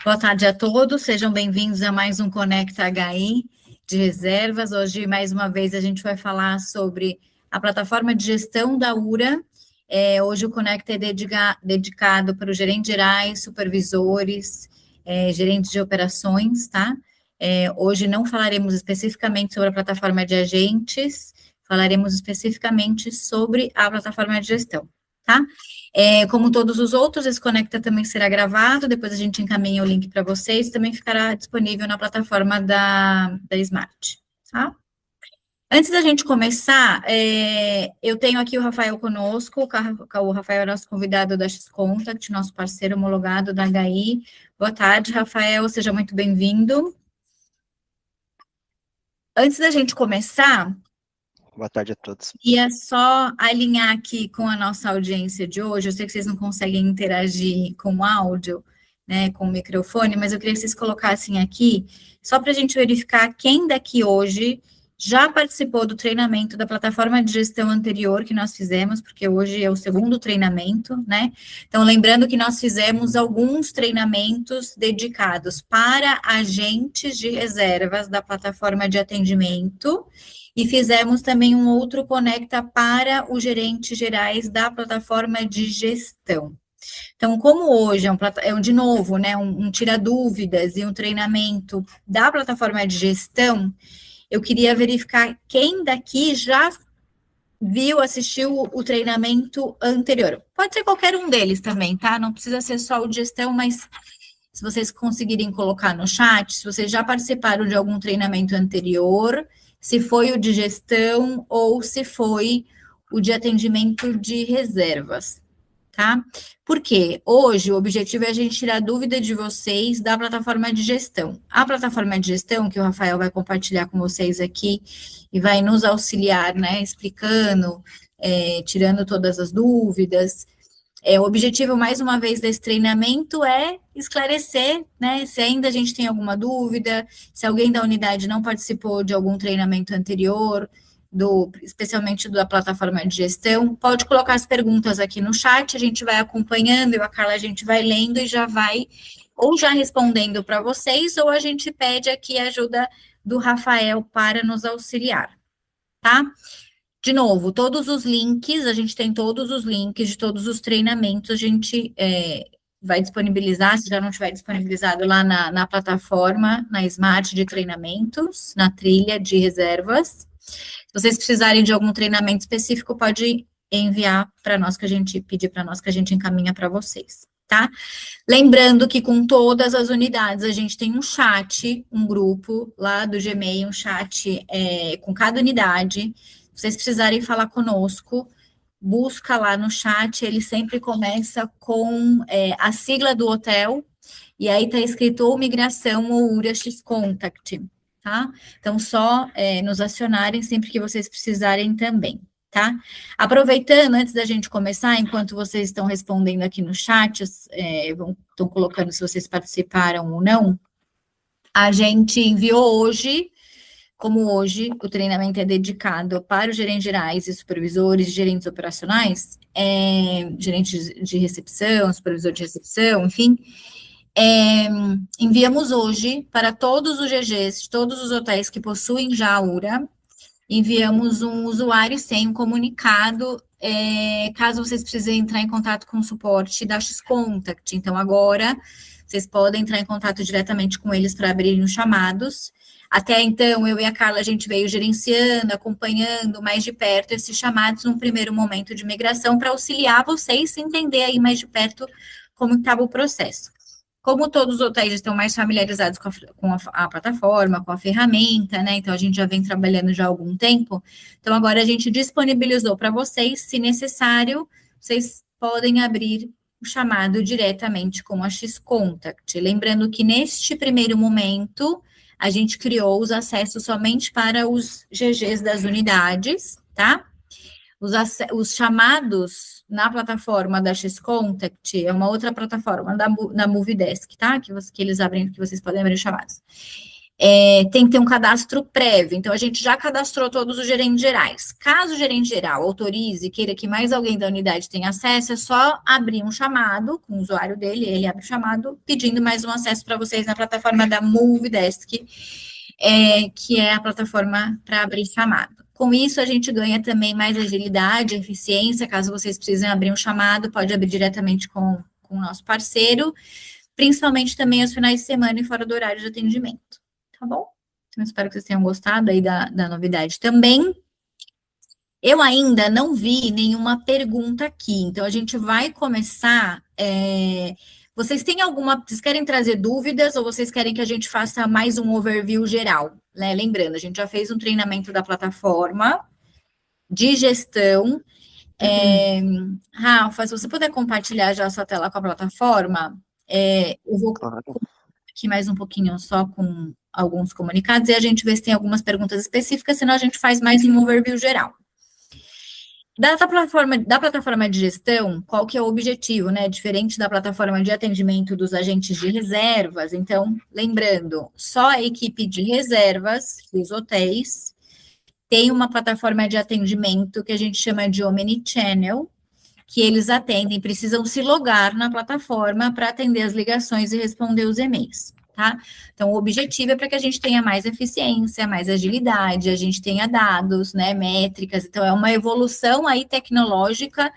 Boa tarde a todos, sejam bem-vindos a mais um Conecta HI de reservas. Hoje, mais uma vez, a gente vai falar sobre a plataforma de gestão da URA. Hoje o Conecta é dedicado para os gerentes gerais, supervisores, gerentes de operações, tá? Hoje não falaremos especificamente sobre a plataforma de agentes, falaremos especificamente sobre a plataforma de gestão, tá? Como todos os outros, esse Conecta também será gravado, depois a gente encaminha o link para vocês, também ficará disponível na plataforma da Smart, tá? Antes da gente começar, eu tenho aqui o Rafael conosco, o Rafael é nosso convidado da X-Contact, nosso parceiro homologado da HI. Boa tarde, Rafael, seja muito bem-vindo. Antes da gente começar... Boa tarde a todos. E é só alinhar aqui com a nossa audiência de hoje. Eu sei que vocês não conseguem interagir com o áudio, né, com o microfone, mas eu queria que vocês colocassem aqui, só para a gente verificar quem daqui hoje já participou do treinamento da plataforma de gestão anterior que nós fizemos, porque hoje é o segundo treinamento, né? Então, lembrando que nós fizemos alguns treinamentos dedicados para agentes de reservas da plataforma de atendimento, e fizemos também um outro Conecta para os gerentes gerais da plataforma de gestão. Então, como hoje de novo, né, um tira dúvidas e um treinamento da plataforma de gestão, eu queria verificar quem daqui já assistiu o treinamento anterior. Pode ser qualquer um deles também, tá? Não precisa ser só o de gestão, mas se vocês conseguirem colocar no chat, se vocês já participaram de algum treinamento anterior, se foi o de gestão ou se foi o de atendimento de reservas, tá? Porque hoje o objetivo é a gente tirar dúvida de vocês da plataforma de gestão. A plataforma de gestão, que o Rafael vai compartilhar com vocês aqui e vai nos auxiliar, né, explicando, tirando todas as dúvidas. O objetivo, mais uma vez, desse treinamento é esclarecer, né, se ainda a gente tem alguma dúvida, se alguém da unidade não participou de algum treinamento anterior, especialmente da plataforma de gestão, pode colocar as perguntas aqui no chat, a gente vai acompanhando, eu e a Carla, a gente vai lendo e já vai, ou já respondendo para vocês, ou a gente pede aqui a ajuda do Rafael para nos auxiliar, tá? De novo, todos os links, a gente tem todos os links de todos os treinamentos, a gente vai disponibilizar, se já não tiver disponibilizado lá na plataforma, na Smart de treinamentos, na trilha de reservas. Se vocês precisarem de algum treinamento específico, pode enviar para nós, pedir para nós que a gente encaminha para vocês, tá? Lembrando que com todas as unidades, a gente tem um chat, um grupo lá do Gmail, um chat com cada unidade. Se vocês precisarem falar conosco, busca lá no chat, ele sempre começa com a sigla do hotel, e aí está escrito ou migração ou URA X-Contact, tá? Então, só nos acionarem sempre que vocês precisarem também, tá? Aproveitando, antes da gente começar, enquanto vocês estão respondendo aqui no chat, estão colocando se vocês participaram ou não, a gente enviou hoje, como hoje o treinamento é dedicado para os gerentes gerais e supervisores, gerentes operacionais, gerentes de recepção, supervisor de recepção, enfim, enviamos hoje para todos os GGs, todos os hotéis que possuem já a URA, enviamos um usuário sem um comunicado, caso vocês precisem entrar em contato com o suporte da X-Contact. Então, agora, vocês podem entrar em contato diretamente com eles para abrirem os chamados. Até então, eu e a Carla, a gente veio gerenciando, acompanhando mais de perto esses chamados num primeiro momento de migração para auxiliar vocês a entender aí mais de perto como estava o processo. Como todos os hotéis estão mais familiarizados com a plataforma, com a ferramenta, né? Então, a gente já vem trabalhando já há algum tempo. Então, agora a gente disponibilizou para vocês, se necessário, vocês podem abrir o chamado diretamente com a X-Contact. Lembrando que neste primeiro momento, a gente criou os acessos somente para os GGs das unidades, tá? Os chamados na plataforma da X-Contact é uma outra plataforma, na Movidesk, tá? Que eles abrem, que vocês podem abrir os chamados. tem que ter um cadastro prévio. Então, a gente já cadastrou todos os gerentes gerais. Caso o gerente geral autorize e queira que mais alguém da unidade tenha acesso, é só abrir um chamado com o usuário dele, ele abre o chamado, pedindo mais um acesso para vocês na plataforma da Movidesk, que é a plataforma para abrir chamado. Com isso, a gente ganha também mais agilidade, eficiência. Caso vocês precisem abrir um chamado, pode abrir diretamente com o nosso parceiro, principalmente também aos finais de semana e fora do horário de atendimento. Tá bom? Então, espero que vocês tenham gostado aí da novidade também. Eu ainda não vi nenhuma pergunta aqui, então a gente vai começar. Vocês têm vocês querem trazer dúvidas ou vocês querem que a gente faça mais um overview geral? Né? Lembrando, a gente já fez um treinamento da plataforma de gestão. Rafa, se você puder compartilhar já a sua tela com a plataforma, eu vou aqui mais um pouquinho só com alguns comunicados e a gente vê se tem algumas perguntas específicas, senão a gente faz mais um overview geral. Da plataforma de gestão, qual que é o objetivo, né? Diferente da plataforma de atendimento dos agentes de reservas. Então, lembrando, só a equipe de reservas dos hotéis tem uma plataforma de atendimento que a gente chama de Omnichannel, que eles atendem, precisam se logar na plataforma para atender as ligações e responder os e-mails, tá? Então, o objetivo é para que a gente tenha mais eficiência, mais agilidade, a gente tenha dados, né, métricas. Então, é uma evolução aí tecnológica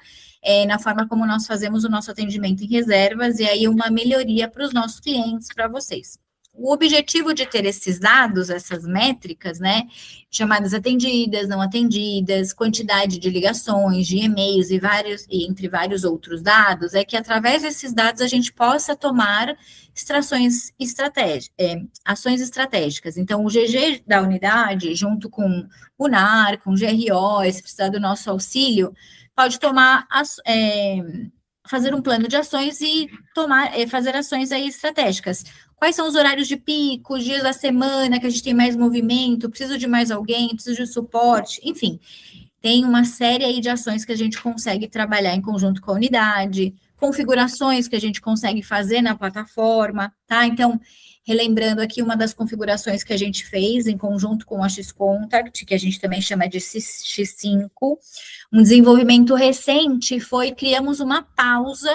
na forma como nós fazemos o nosso atendimento em reservas e aí uma melhoria para os nossos clientes, para vocês. O objetivo de ter esses dados, essas métricas, né, chamadas atendidas, não atendidas, quantidade de ligações, de e-mails e entre vários outros dados, é que através desses dados a gente possa tomar ações estratégicas. Então, o GG da unidade, junto com o NAR, com o GRO, se precisar do nosso auxílio, pode fazer um plano de ações e fazer ações aí estratégicas. Quais são os horários de pico, os dias da semana que a gente tem mais movimento, preciso de mais alguém, preciso de suporte, enfim. Tem uma série aí de ações que a gente consegue trabalhar em conjunto com a unidade, configurações que a gente consegue fazer na plataforma, tá? Então, relembrando aqui uma das configurações que a gente fez em conjunto com a X-Contact, que a gente também chama de X5, um desenvolvimento recente criamos uma pausa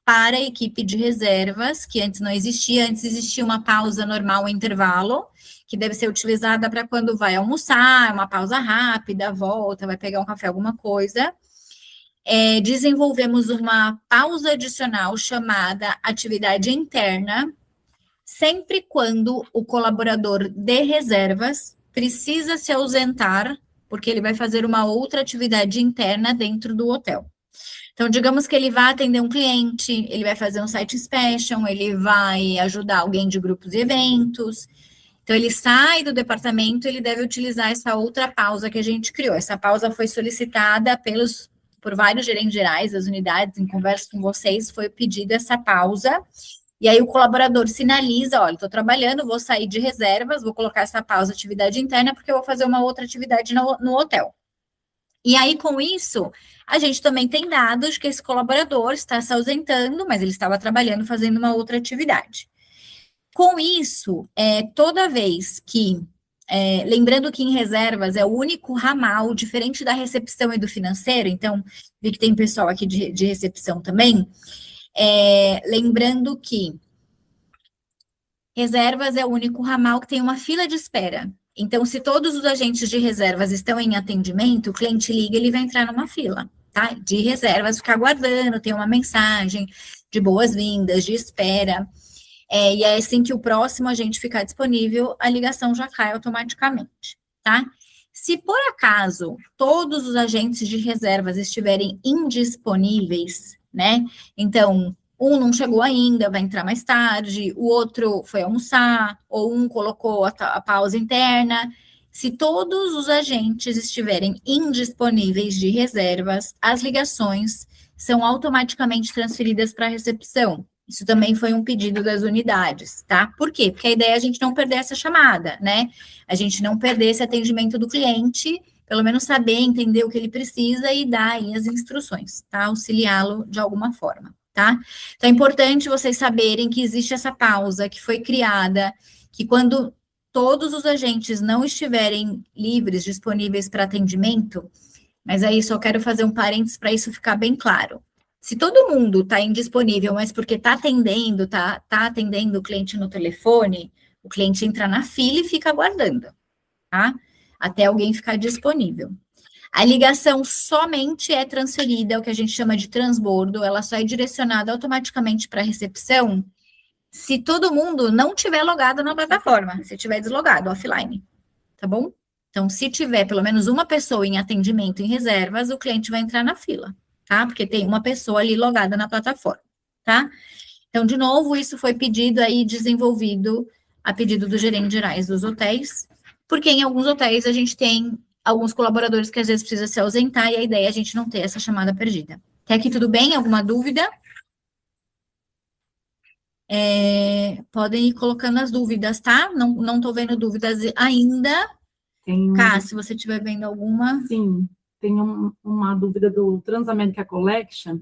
para a equipe de reservas, que antes não existia, antes existia uma pausa normal, um intervalo, que deve ser utilizada para quando vai almoçar, uma pausa rápida, volta, vai pegar um café, alguma coisa. Desenvolvemos uma pausa adicional chamada atividade interna, sempre quando o colaborador de reservas precisa se ausentar, porque ele vai fazer uma outra atividade interna dentro do hotel. Então, digamos que ele vai atender um cliente, ele vai fazer um site inspection, ele vai ajudar alguém de grupos e eventos. Então, ele sai do departamento, ele deve utilizar essa outra pausa que a gente criou. Essa pausa foi solicitada por vários gerentes gerais das unidades, em conversa com vocês, foi pedida essa pausa. E aí, o colaborador sinaliza, olha, estou trabalhando, vou sair de reservas, vou colocar essa pausa atividade interna, porque eu vou fazer uma outra atividade no hotel. E aí, com isso, a gente também tem dados que esse colaborador está se ausentando, mas ele estava trabalhando, fazendo uma outra atividade. Com isso, toda vez que, lembrando que em reservas é o único ramal, diferente da recepção e do financeiro, então, vi que tem pessoal aqui de recepção também, lembrando que reservas é o único ramal que tem uma fila de espera. Então, se todos os agentes de reservas estão em atendimento, o cliente liga, ele vai entrar numa fila, tá? De reservas, ficar aguardando, tem uma mensagem de boas-vindas, de espera. E é assim que o próximo agente ficar disponível, a ligação já cai automaticamente, tá? Se por acaso todos os agentes de reservas estiverem indisponíveis, né? Então, um não chegou ainda, vai entrar mais tarde, o outro foi almoçar, ou um colocou a pausa interna. Se todos os agentes estiverem indisponíveis de reservas, as ligações são automaticamente transferidas para a recepção. Isso também foi um pedido das unidades, tá? Por quê? Porque a ideia é a gente não perder essa chamada, né? A gente não perder esse atendimento do cliente, pelo menos saber, entender o que ele precisa e dar aí as instruções, tá? Auxiliá-lo de alguma forma. Tá? Então, é importante vocês saberem que existe essa pausa que foi criada, que quando todos os agentes não estiverem livres, disponíveis para atendimento, mas aí só quero fazer um parênteses para isso ficar bem claro. Se todo mundo está indisponível, mas porque está atendendo o cliente no telefone, o cliente entra na fila e fica aguardando, tá? Até alguém ficar disponível. A ligação somente é transferida, é o que a gente chama de transbordo, ela só é direcionada automaticamente para a recepção se todo mundo não tiver logado na plataforma, se tiver deslogado, offline, tá bom? Então, se tiver pelo menos uma pessoa em atendimento em reservas, o cliente vai entrar na fila, tá? Porque tem uma pessoa ali logada na plataforma, tá? Então, de novo, isso foi pedido aí, desenvolvido a pedido dos gerentes gerais dos hotéis, porque em alguns hotéis a gente tem alguns colaboradores que às vezes precisa se ausentar e a ideia é a gente não ter essa chamada perdida. Até aqui tudo bem? Alguma dúvida? Podem ir colocando as dúvidas, tá? Não tô vendo dúvidas ainda. Cá, se você estiver vendo alguma. Sim, tem uma dúvida do Transamérica Collection.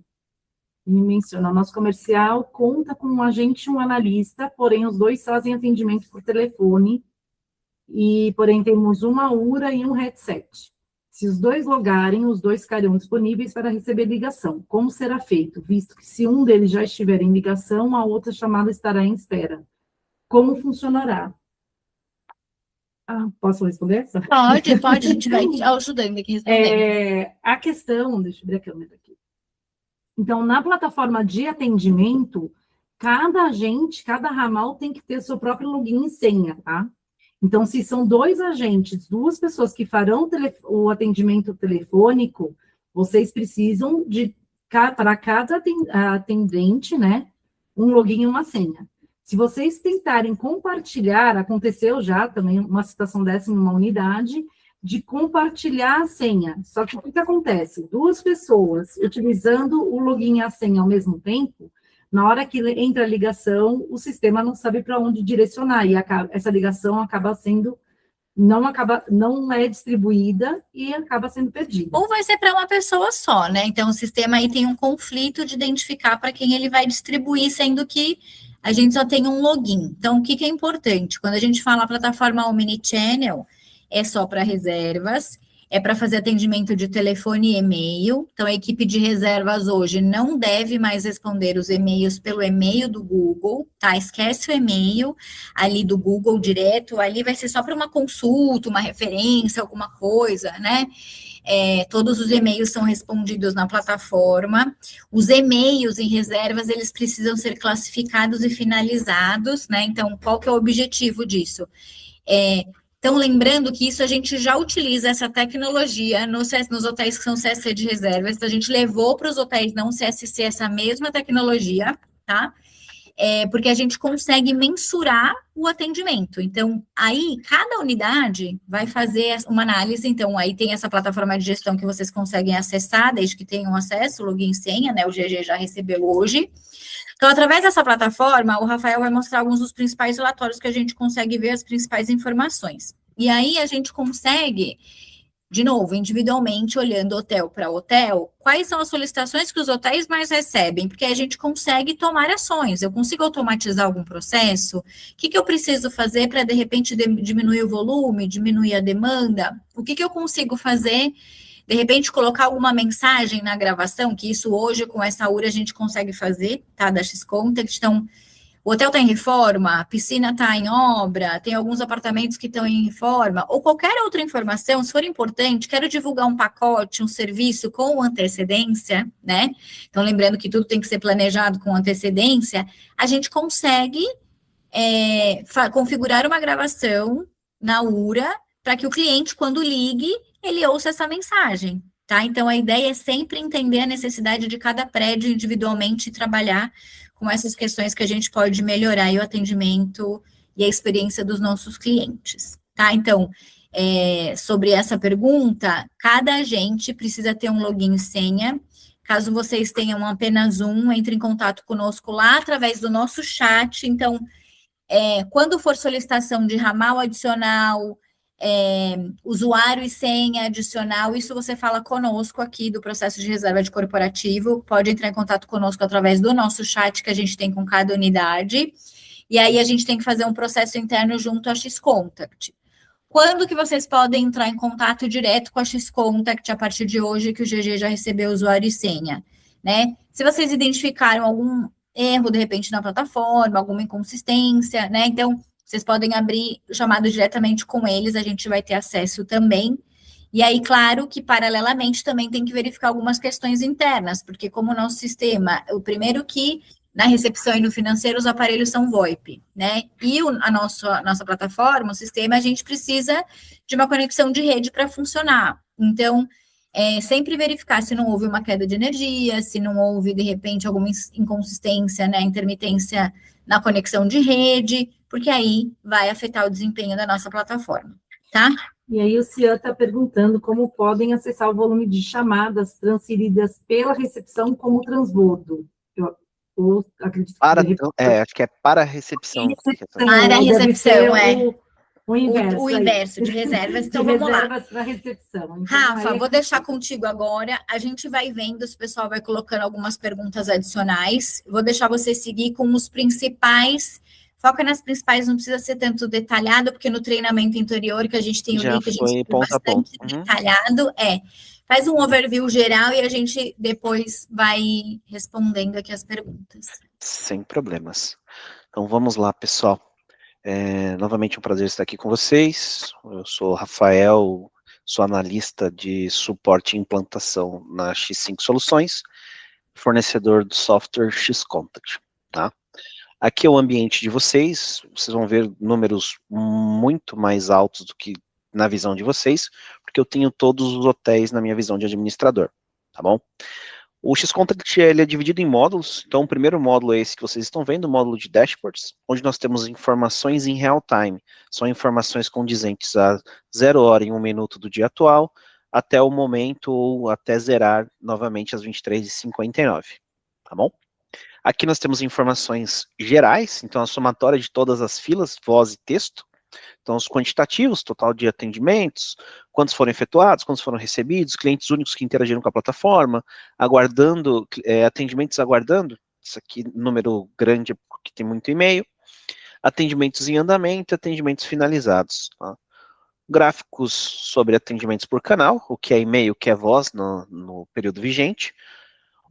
Me menciona, nosso comercial conta com um agente e um analista, porém os dois fazem atendimento por telefone, porém temos uma URA e um headset. Se os dois logarem, os dois ficarão disponíveis para receber ligação. Como será feito? Visto que se um deles já estiver em ligação, a outra chamada estará em espera. Como funcionará? Posso responder essa? Pode, a gente vai ajudando aqui respondendo. A questão, deixa eu abrir a câmera aqui. Então, na plataforma de atendimento, cada agente, cada ramal tem que ter seu próprio login e senha, tá? Então, se são dois agentes, duas pessoas que farão o atendimento telefônico, vocês precisam para cada atendente, né, um login e uma senha. Se vocês tentarem compartilhar, aconteceu já também uma situação dessa em uma unidade, de compartilhar a senha. Só que o que acontece? Duas pessoas utilizando o login e a senha ao mesmo tempo, na hora que entra a ligação, o sistema não sabe para onde direcionar, e essa ligação acaba sendo, não é distribuída e acaba sendo perdida. Ou vai ser para uma pessoa só, né? Então, o sistema aí tem um conflito de identificar para quem ele vai distribuir, sendo que a gente só tem um login. Então, o que é importante? Quando a gente fala plataforma Omnichannel, é só para reservas, é para fazer atendimento de telefone e e-mail. Então, a equipe de reservas hoje não deve mais responder os e-mails pelo e-mail do Google, tá? Esquece o e-mail ali do Google direto, ali vai ser só para uma consulta, uma referência, alguma coisa, né? Todos os e-mails são respondidos na plataforma. Os e-mails em reservas, eles precisam ser classificados e finalizados, né? Então, qual que é o objetivo disso? Então, lembrando que isso a gente já utiliza essa tecnologia nos hotéis que são CSC de reservas, então a gente levou para os hotéis não CSC essa mesma tecnologia, tá? Porque a gente consegue mensurar o atendimento. Então, aí, cada unidade vai fazer uma análise. Então, aí tem essa plataforma de gestão que vocês conseguem acessar, desde que tenham acesso, login e senha, né? O GG já recebeu hoje. Então, através dessa plataforma, o Rafael vai mostrar alguns dos principais relatórios que a gente consegue ver as principais informações. E aí, a gente consegue, de novo, individualmente, olhando hotel para hotel, quais são as solicitações que os hotéis mais recebem, porque a gente consegue tomar ações. Eu consigo automatizar algum processo? O que eu preciso fazer para, de repente, diminuir o volume, diminuir a demanda? O que eu consigo fazer? De repente, colocar alguma mensagem na gravação, que isso hoje, com essa URA, a gente consegue fazer, tá? Da X-Contact. Então, o hotel está em reforma, a piscina está em obra, tem alguns apartamentos que estão em reforma, ou qualquer outra informação, se for importante, quero divulgar um pacote, um serviço com antecedência, né? Então, lembrando que tudo tem que ser planejado com antecedência, a gente consegue configurar uma gravação na URA para que o cliente, quando ligue, ele ouça essa mensagem, tá? Então, a ideia é sempre entender a necessidade de cada prédio individualmente e trabalhar com essas questões que a gente pode melhorar o atendimento e a experiência dos nossos clientes, tá? Então, sobre essa pergunta, cada agente precisa ter um login e senha. Caso vocês tenham apenas um, entre em contato conosco lá através do nosso chat. Então, quando for solicitação de ramal adicional, usuário e senha adicional, isso você fala conosco aqui do processo de reserva de corporativo, pode entrar em contato conosco através do nosso chat que a gente tem com cada unidade, e aí a gente tem que fazer um processo interno junto à Xcontact. Quando que vocês podem entrar em contato direto com a Xcontact a partir de hoje que o GG já recebeu usuário e senha, né? Se vocês identificaram algum erro, de repente, na plataforma, alguma inconsistência, né? Então, vocês podem abrir o chamado diretamente com eles, a gente vai ter acesso também. E aí, claro que, paralelamente, também tem que verificar algumas questões internas, porque como o nosso sistema, o primeiro que na recepção e no financeiro os aparelhos são VoIP, né? E a nossa plataforma, o sistema, a gente precisa de uma conexão de rede para funcionar. Então, sempre verificar se não houve uma queda de energia, se não houve, de repente, alguma inconsistência, né, intermitência na conexão de rede, porque aí vai afetar o desempenho da nossa plataforma, tá? E aí o Cian está perguntando como podem acessar o volume de chamadas transferidas pela recepção como transbordo. Eu acredito que... acho que é para a recepção. Para a recepção, O inverso. O inverso de reservas. Então, vamos lá. Reservas para recepção. Então, Rafa, vou deixar contigo agora. A gente vai vendo se o pessoal vai colocando algumas perguntas adicionais. Vou deixar você seguir com os principais. Foca nas principais, não precisa ser tanto detalhado, porque no treinamento anterior que a gente tem o link, a gente tem bastante detalhado. Faz um overview geral e a gente depois vai respondendo aqui as perguntas. Sem problemas. Então, vamos lá, pessoal. Novamente um prazer estar aqui com vocês. Eu sou o Rafael, sou analista de suporte e implantação na X5 Soluções, fornecedor do software Xcontact, tá? Aqui é o ambiente de vocês vão ver números muito mais altos do que na visão de vocês, porque eu tenho todos os hotéis na minha visão de administrador, tá bom? O Xcontact, ele é dividido em módulos, então o primeiro módulo é esse que vocês estão vendo, o módulo de dashboards, onde nós temos informações em real time, são informações condizentes a 0 hora e 1 minuto do dia atual, até o momento, ou até zerar novamente às 23h59, tá bom? Aqui nós temos informações gerais, então a somatória de todas as filas, voz e texto, então os quantitativos, total de atendimentos, quantos foram efetuados, quantos foram recebidos, clientes únicos que interagiram com a plataforma, aguardando, atendimentos aguardando, isso aqui número grande porque tem muito e-mail, atendimentos em andamento, atendimentos finalizados, tá? Gráficos sobre atendimentos por canal, o que é e-mail, o que é voz no período vigente,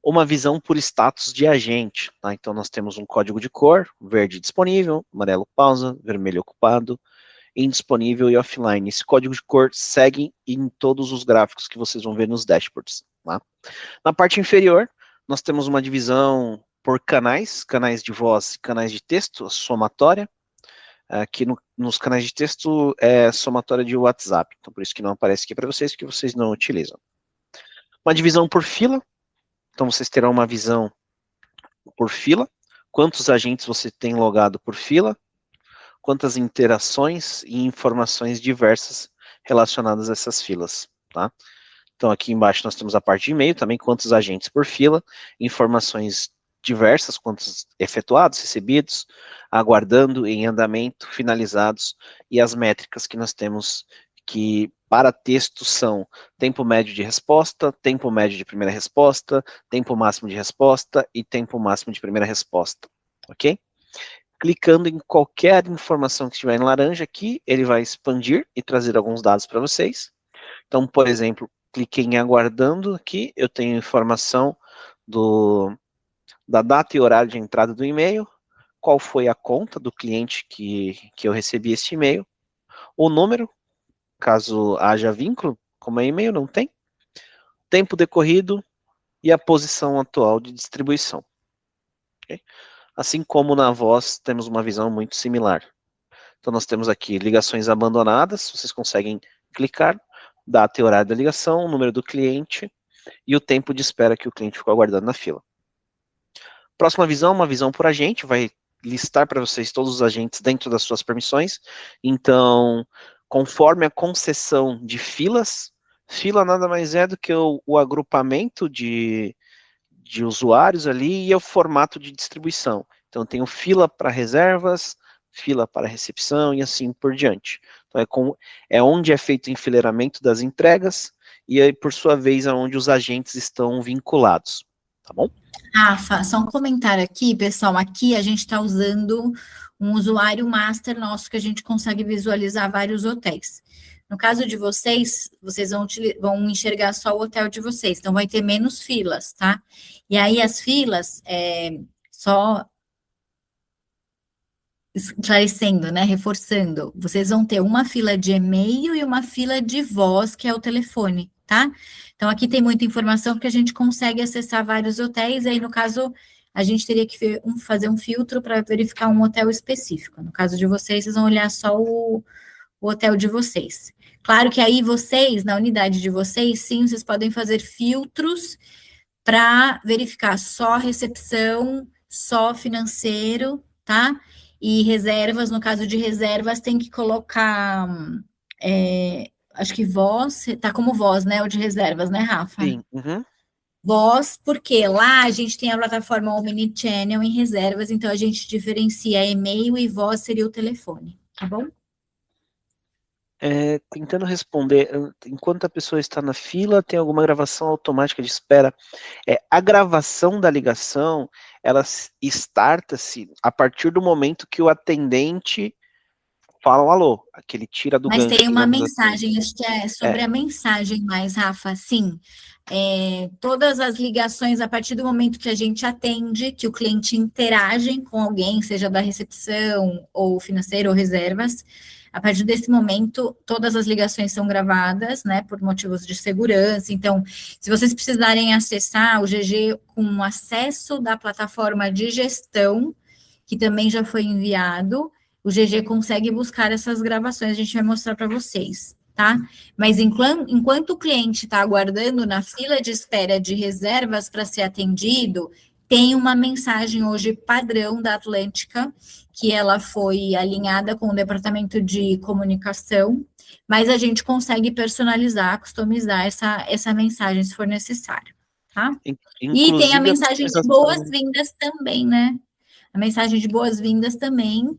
uma visão por status de agente, tá? Então nós temos um código de cor, verde disponível, amarelo pausa, vermelho ocupado, indisponível e offline. Esse código de cor segue em todos os gráficos que vocês vão ver nos dashboards, tá? Na parte inferior, nós temos uma divisão por canais, canais de voz e canais de texto, a somatória. Aqui nos canais de texto é somatória de WhatsApp, então por isso que não aparece aqui para vocês, porque vocês não utilizam. Uma divisão por fila, então vocês terão uma visão por fila, quantos agentes você tem logado por fila, quantas interações e informações diversas relacionadas a essas filas, tá? Então aqui embaixo nós temos a parte de e-mail, também quantos agentes por fila, informações diversas, quantos efetuados, recebidos, aguardando, em andamento, finalizados, e as métricas que nós temos que para texto são tempo médio de resposta, tempo médio de primeira resposta, tempo máximo de resposta e tempo máximo de primeira resposta, ok? Clicando em qualquer informação que estiver em laranja aqui, ele vai expandir e trazer alguns dados para vocês. Então, por exemplo, cliquei em aguardando aqui, eu tenho informação da data e horário de entrada do e-mail, qual foi a conta do cliente que eu recebi este e-mail, o número, caso haja vínculo, como é e-mail, não tem, tempo decorrido e a posição atual de distribuição. Okay? Assim como na voz, temos uma visão muito similar. Então nós temos aqui ligações abandonadas, vocês conseguem clicar, data e horário da ligação, o número do cliente e o tempo de espera que o cliente ficou aguardando na fila. Próxima visão, uma visão por agente, vai listar para vocês todos os agentes dentro das suas permissões. Então, conforme a concessão de filas, fila nada mais é do que o agrupamento de usuários ali e o formato de distribuição. Então, tenho fila para reservas, fila para recepção e assim por diante. Então, é onde é feito o enfileiramento das entregas e aí, por sua vez, é onde os agentes estão vinculados, tá bom? Rafa, só um comentário aqui, pessoal. Aqui a gente está usando um usuário master nosso que a gente consegue visualizar vários hotéis. No caso de vocês, vocês vão enxergar só o hotel de vocês, então vai ter menos filas, tá? E aí as filas, só esclarecendo, né, reforçando, vocês vão ter uma fila de e-mail e uma fila de voz, que é o telefone, tá? Então, aqui tem muita informação porque a gente consegue acessar vários hotéis, e aí, no caso, a gente teria que fazer um filtro para verificar um hotel específico. No caso de vocês, vocês vão olhar só o hotel de vocês. Claro que aí vocês, na unidade de vocês, sim, vocês podem fazer filtros para verificar só recepção, só financeiro, tá? E reservas, no caso de reservas, tem que colocar, acho que voz, tá como voz, né? O de reservas, né, Rafa? Sim. Uhum. Voz, porque lá a gente tem a plataforma Omnichannel em reservas, então a gente diferencia e-mail e voz seria o telefone, tá bom? Tentando responder, enquanto a pessoa está na fila, tem alguma gravação automática de espera. A gravação da ligação, ela starta-se a partir do momento que o atendente fala um alô, que ele tira do Mas gancho. tem uma digamos assim. mensagem, acho que é sobre a mensagem mais, Rafa, sim. Todas as ligações, a partir do momento que a gente atende, que o cliente interage com alguém, seja da recepção, ou financeiro, ou reservas, a partir desse momento, todas as ligações são gravadas, né, por motivos de segurança. Então, se vocês precisarem acessar o GG com acesso da plataforma de gestão, que também já foi enviado, o GG consegue buscar essas gravações, a gente vai mostrar para vocês, tá? Mas enquanto o cliente está aguardando na fila de espera de reservas para ser atendido, tem uma mensagem hoje padrão da Atlântica, que ela foi alinhada com o departamento de comunicação, mas a gente consegue personalizar, customizar essa mensagem se for necessário, tá? E tem a mensagem de boas-vindas também, né? A mensagem de boas-vindas também,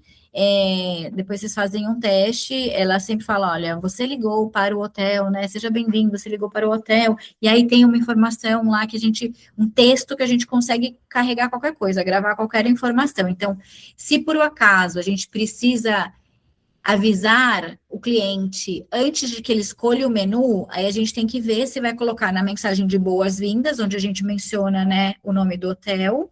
depois vocês fazem um teste, ela sempre fala, olha, você ligou para o hotel, né, seja bem-vindo, você ligou para o hotel, e aí tem uma informação lá um texto que a gente consegue carregar qualquer coisa, gravar qualquer informação. Então, se por um acaso a gente precisa avisar o cliente antes de que ele escolha o menu, aí a gente tem que ver se vai colocar na mensagem de boas-vindas, onde a gente menciona, né, o nome do hotel,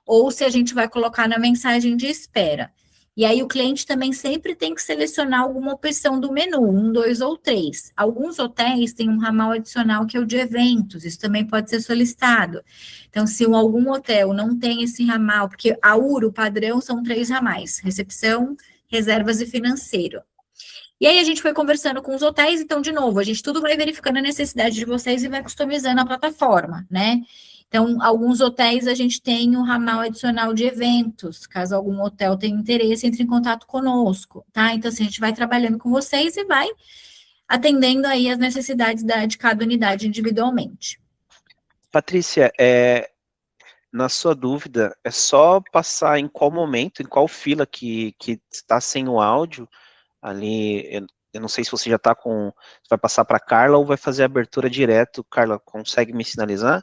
ou se a gente vai colocar na mensagem de espera. E aí o cliente também sempre tem que selecionar alguma opção do menu, 1, 2 ou 3. Alguns hotéis têm um ramal adicional que é o de eventos, isso também pode ser solicitado. Então, se algum hotel não tem esse ramal, porque a URO, o padrão, são 3 ramais, recepção, reservas e financeiro. E aí a gente foi conversando com os hotéis, então, de novo, a gente tudo vai verificando a necessidade de vocês e vai customizando a plataforma, né? Então, alguns hotéis a gente tem um ramal adicional de eventos, caso algum hotel tenha interesse, entre em contato conosco, tá? Então, assim, a gente vai trabalhando com vocês e vai atendendo aí as necessidades de cada unidade individualmente. Patrícia, na sua dúvida, é só passar em qual momento, em qual fila que está sem o áudio, ali, eu não sei se você já está você vai passar para a Carla ou vai fazer a abertura direto. Carla, consegue me sinalizar?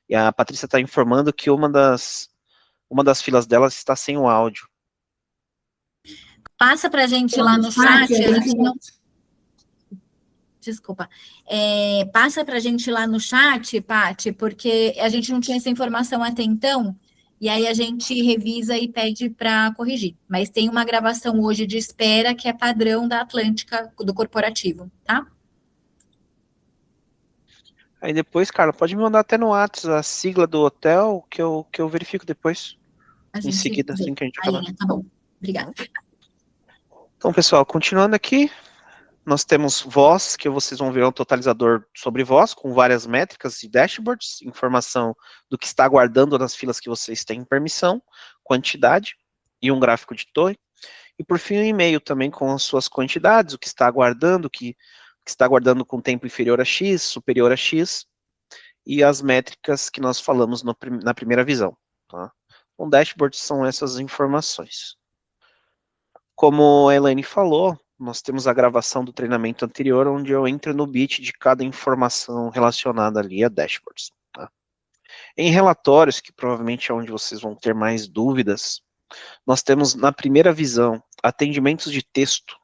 E a Patrícia está informando que uma das filas delas está sem o áudio. Passa para a gente lá no chat, a gente não... Desculpa. Passa para a gente lá no chat, Paty, porque a gente não tinha essa informação até então, e aí a gente revisa e pede para corrigir. Mas tem uma gravação hoje de espera que é padrão da Atlântica, do corporativo, tá? Aí depois, Carla, pode me mandar até no WhatsApp a sigla do hotel, que eu verifico depois. Em seguida, assim que a gente acabar. Tá bom, obrigada. Então, pessoal, continuando aqui, nós temos voz, que vocês vão ver um totalizador sobre voz, com várias métricas e dashboards, informação do que está aguardando nas filas que vocês têm permissão, quantidade e um gráfico de torre. E por fim, um e-mail também com as suas quantidades, o que está aguardando, o que está aguardando com tempo inferior a X, superior a X, e as métricas que nós falamos na primeira visão. Tá? Então, dashboards são essas informações. Como a Elaine falou, nós temos a gravação do treinamento anterior, onde eu entro no bit de cada informação relacionada ali a dashboards. Tá? Em relatórios, que provavelmente é onde vocês vão ter mais dúvidas, nós temos na primeira visão atendimentos de texto.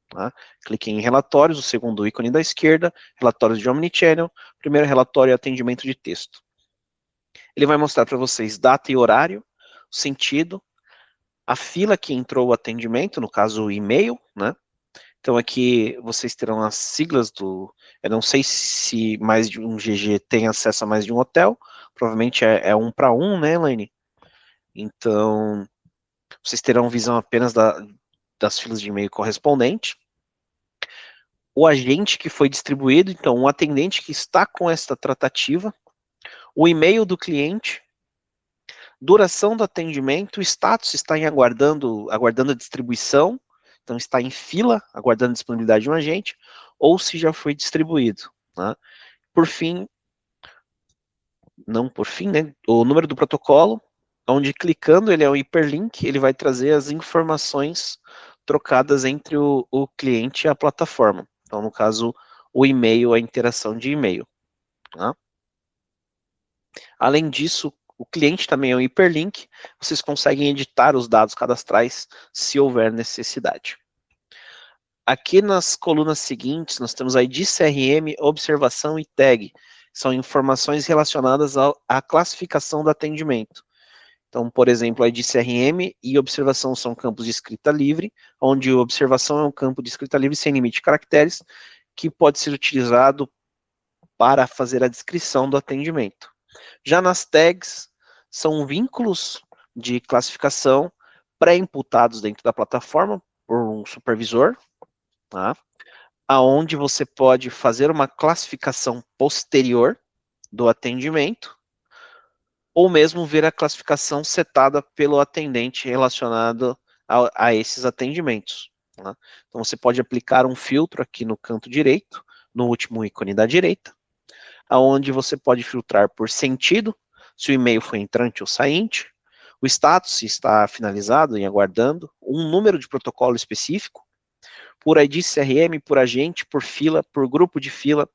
Tá? Clique em relatórios, o segundo ícone da esquerda, relatórios de Omnichannel, primeiro relatório é atendimento de texto. Ele vai mostrar para vocês data e horário, sentido, a fila que entrou o atendimento, no caso o e-mail, né? Então aqui vocês terão as siglas do... Eu não sei se mais de um GG tem acesso a mais de um hotel, provavelmente é um para um, né, Elaine? Então, vocês terão visão apenas das filas de e-mail correspondente. O agente que foi distribuído, então um atendente que está com esta tratativa, o e-mail do cliente, duração do atendimento, o status está em aguardando a distribuição, então está em fila, aguardando a disponibilidade de um agente, ou se já foi distribuído. Tá? Por fim, não por fim, né, o número do protocolo, onde clicando ele é um hiperlink, ele vai trazer as informações trocadas entre o cliente e a plataforma. Então, no caso, o e-mail, a interação de e-mail. Tá? Além disso, o cliente também é um hiperlink, vocês conseguem editar os dados cadastrais se houver necessidade. Aqui nas colunas seguintes, nós temos ID CRM, observação e tag. São informações relacionadas à classificação do atendimento. Então, por exemplo, ID CRM e observação são campos de escrita livre, onde observação é um campo de escrita livre sem limite de caracteres, que pode ser utilizado para fazer a descrição do atendimento. Já nas tags, são vínculos de classificação pré-imputados dentro da plataforma por um supervisor, tá? Aonde você pode fazer uma classificação posterior do atendimento, ou mesmo ver a classificação setada pelo atendente relacionado a esses atendimentos. Tá? Então você pode aplicar um filtro aqui no canto direito, no último ícone da direita, aonde você pode filtrar por sentido, se o e-mail foi entrante ou sainte, o status, se está finalizado e aguardando, um número de protocolo específico, por ID CRM, por agente, por fila, por grupo de fila,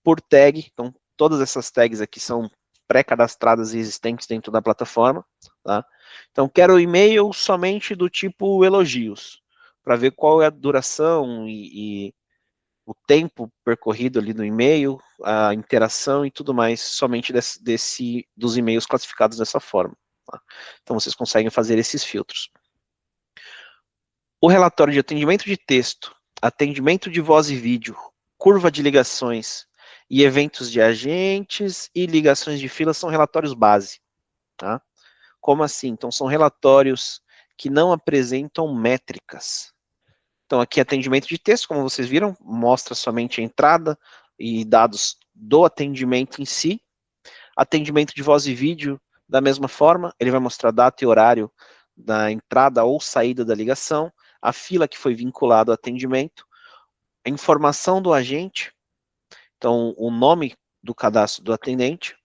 por tag. Então, todas essas tags aqui são pré-cadastradas e existentes dentro da plataforma. Tá? Então, quero e-mail somente do tipo elogios, para ver qual é a duração e o tempo percorrido ali no e-mail, a interação e tudo mais, somente dos e-mails classificados dessa forma. Tá? Então, vocês conseguem fazer esses filtros. O relatório de atendimento de texto, atendimento de voz e vídeo, curva de ligações e eventos de agentes e ligações de fila são relatórios base. Tá? Como assim? Então, são relatórios que não apresentam métricas. Então, aqui atendimento de texto, como vocês viram, mostra somente a entrada e dados do atendimento em si. Atendimento de voz e vídeo, da mesma forma, ele vai mostrar data e horário da entrada ou saída da ligação, a fila que foi vinculada ao atendimento, a informação do agente, então o nome do cadastro do atendente,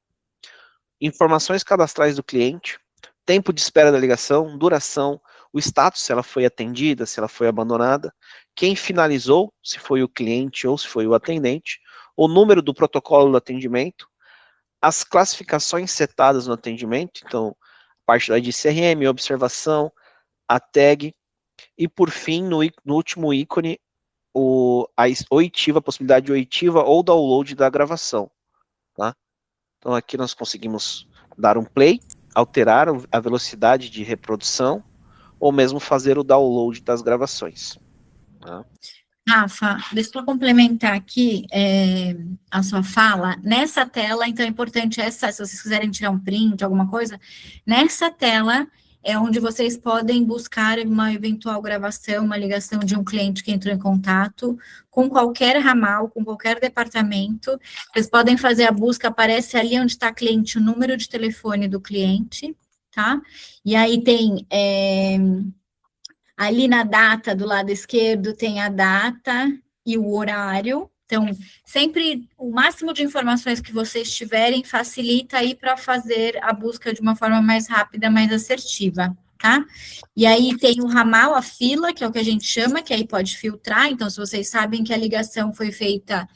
informações cadastrais do cliente, tempo de espera da ligação, duração, o status, se ela foi atendida, se ela foi abandonada, quem finalizou, se foi o cliente ou se foi o atendente, o número do protocolo do atendimento, as classificações setadas no atendimento, então, parte da ID CRM, observação, a tag, e por fim, no último ícone, a oitiva, a possibilidade de oitiva ou download da gravação. Tá? Então aqui nós conseguimos dar um play, alterar a velocidade de reprodução, ou mesmo fazer o download das gravações. Tá? Rafa, deixa eu complementar aqui a sua fala. Nessa tela, então é importante se vocês quiserem tirar um print, alguma coisa, nessa tela é onde vocês podem buscar uma eventual gravação, uma ligação de um cliente que entrou em contato com qualquer ramal, com qualquer departamento. Vocês podem fazer a busca, aparece ali onde está cliente o número de telefone do cliente, tá? E aí tem... ali na data, do lado esquerdo, tem a data e o horário. Então, sempre o máximo de informações que vocês tiverem facilita aí para fazer a busca de uma forma mais rápida, mais assertiva, tá? E aí tem o ramal, a fila, que é o que a gente chama, que aí pode filtrar. Então, se vocês sabem que a ligação foi feita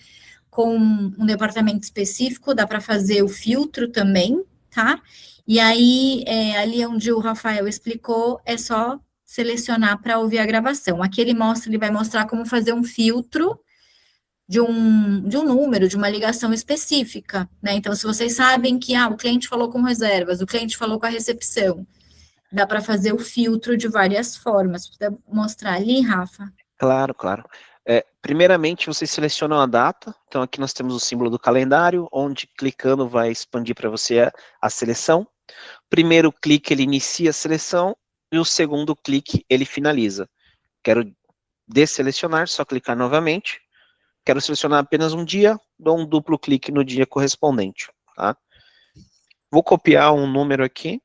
com um departamento específico, dá para fazer o filtro também, tá? E aí, ali onde o Rafael explicou, é só selecionar para ouvir a gravação. Aqui ele vai mostrar como fazer um filtro de um número, de uma ligação específica, né? Então, se vocês sabem que o cliente falou com reservas, o cliente falou com a recepção, dá para fazer o filtro de várias formas. Se puder mostrar ali, Rafa? Claro, claro. Primeiramente, vocês selecionam a data. Então, aqui nós temos o símbolo do calendário, onde clicando vai expandir para você a seleção. Primeiro clique, ele inicia a seleção, e o segundo clique, ele finaliza. Quero desselecionar, só clicar novamente. Quero selecionar apenas um dia, dou um duplo clique no dia correspondente, tá? Vou copiar um número aqui.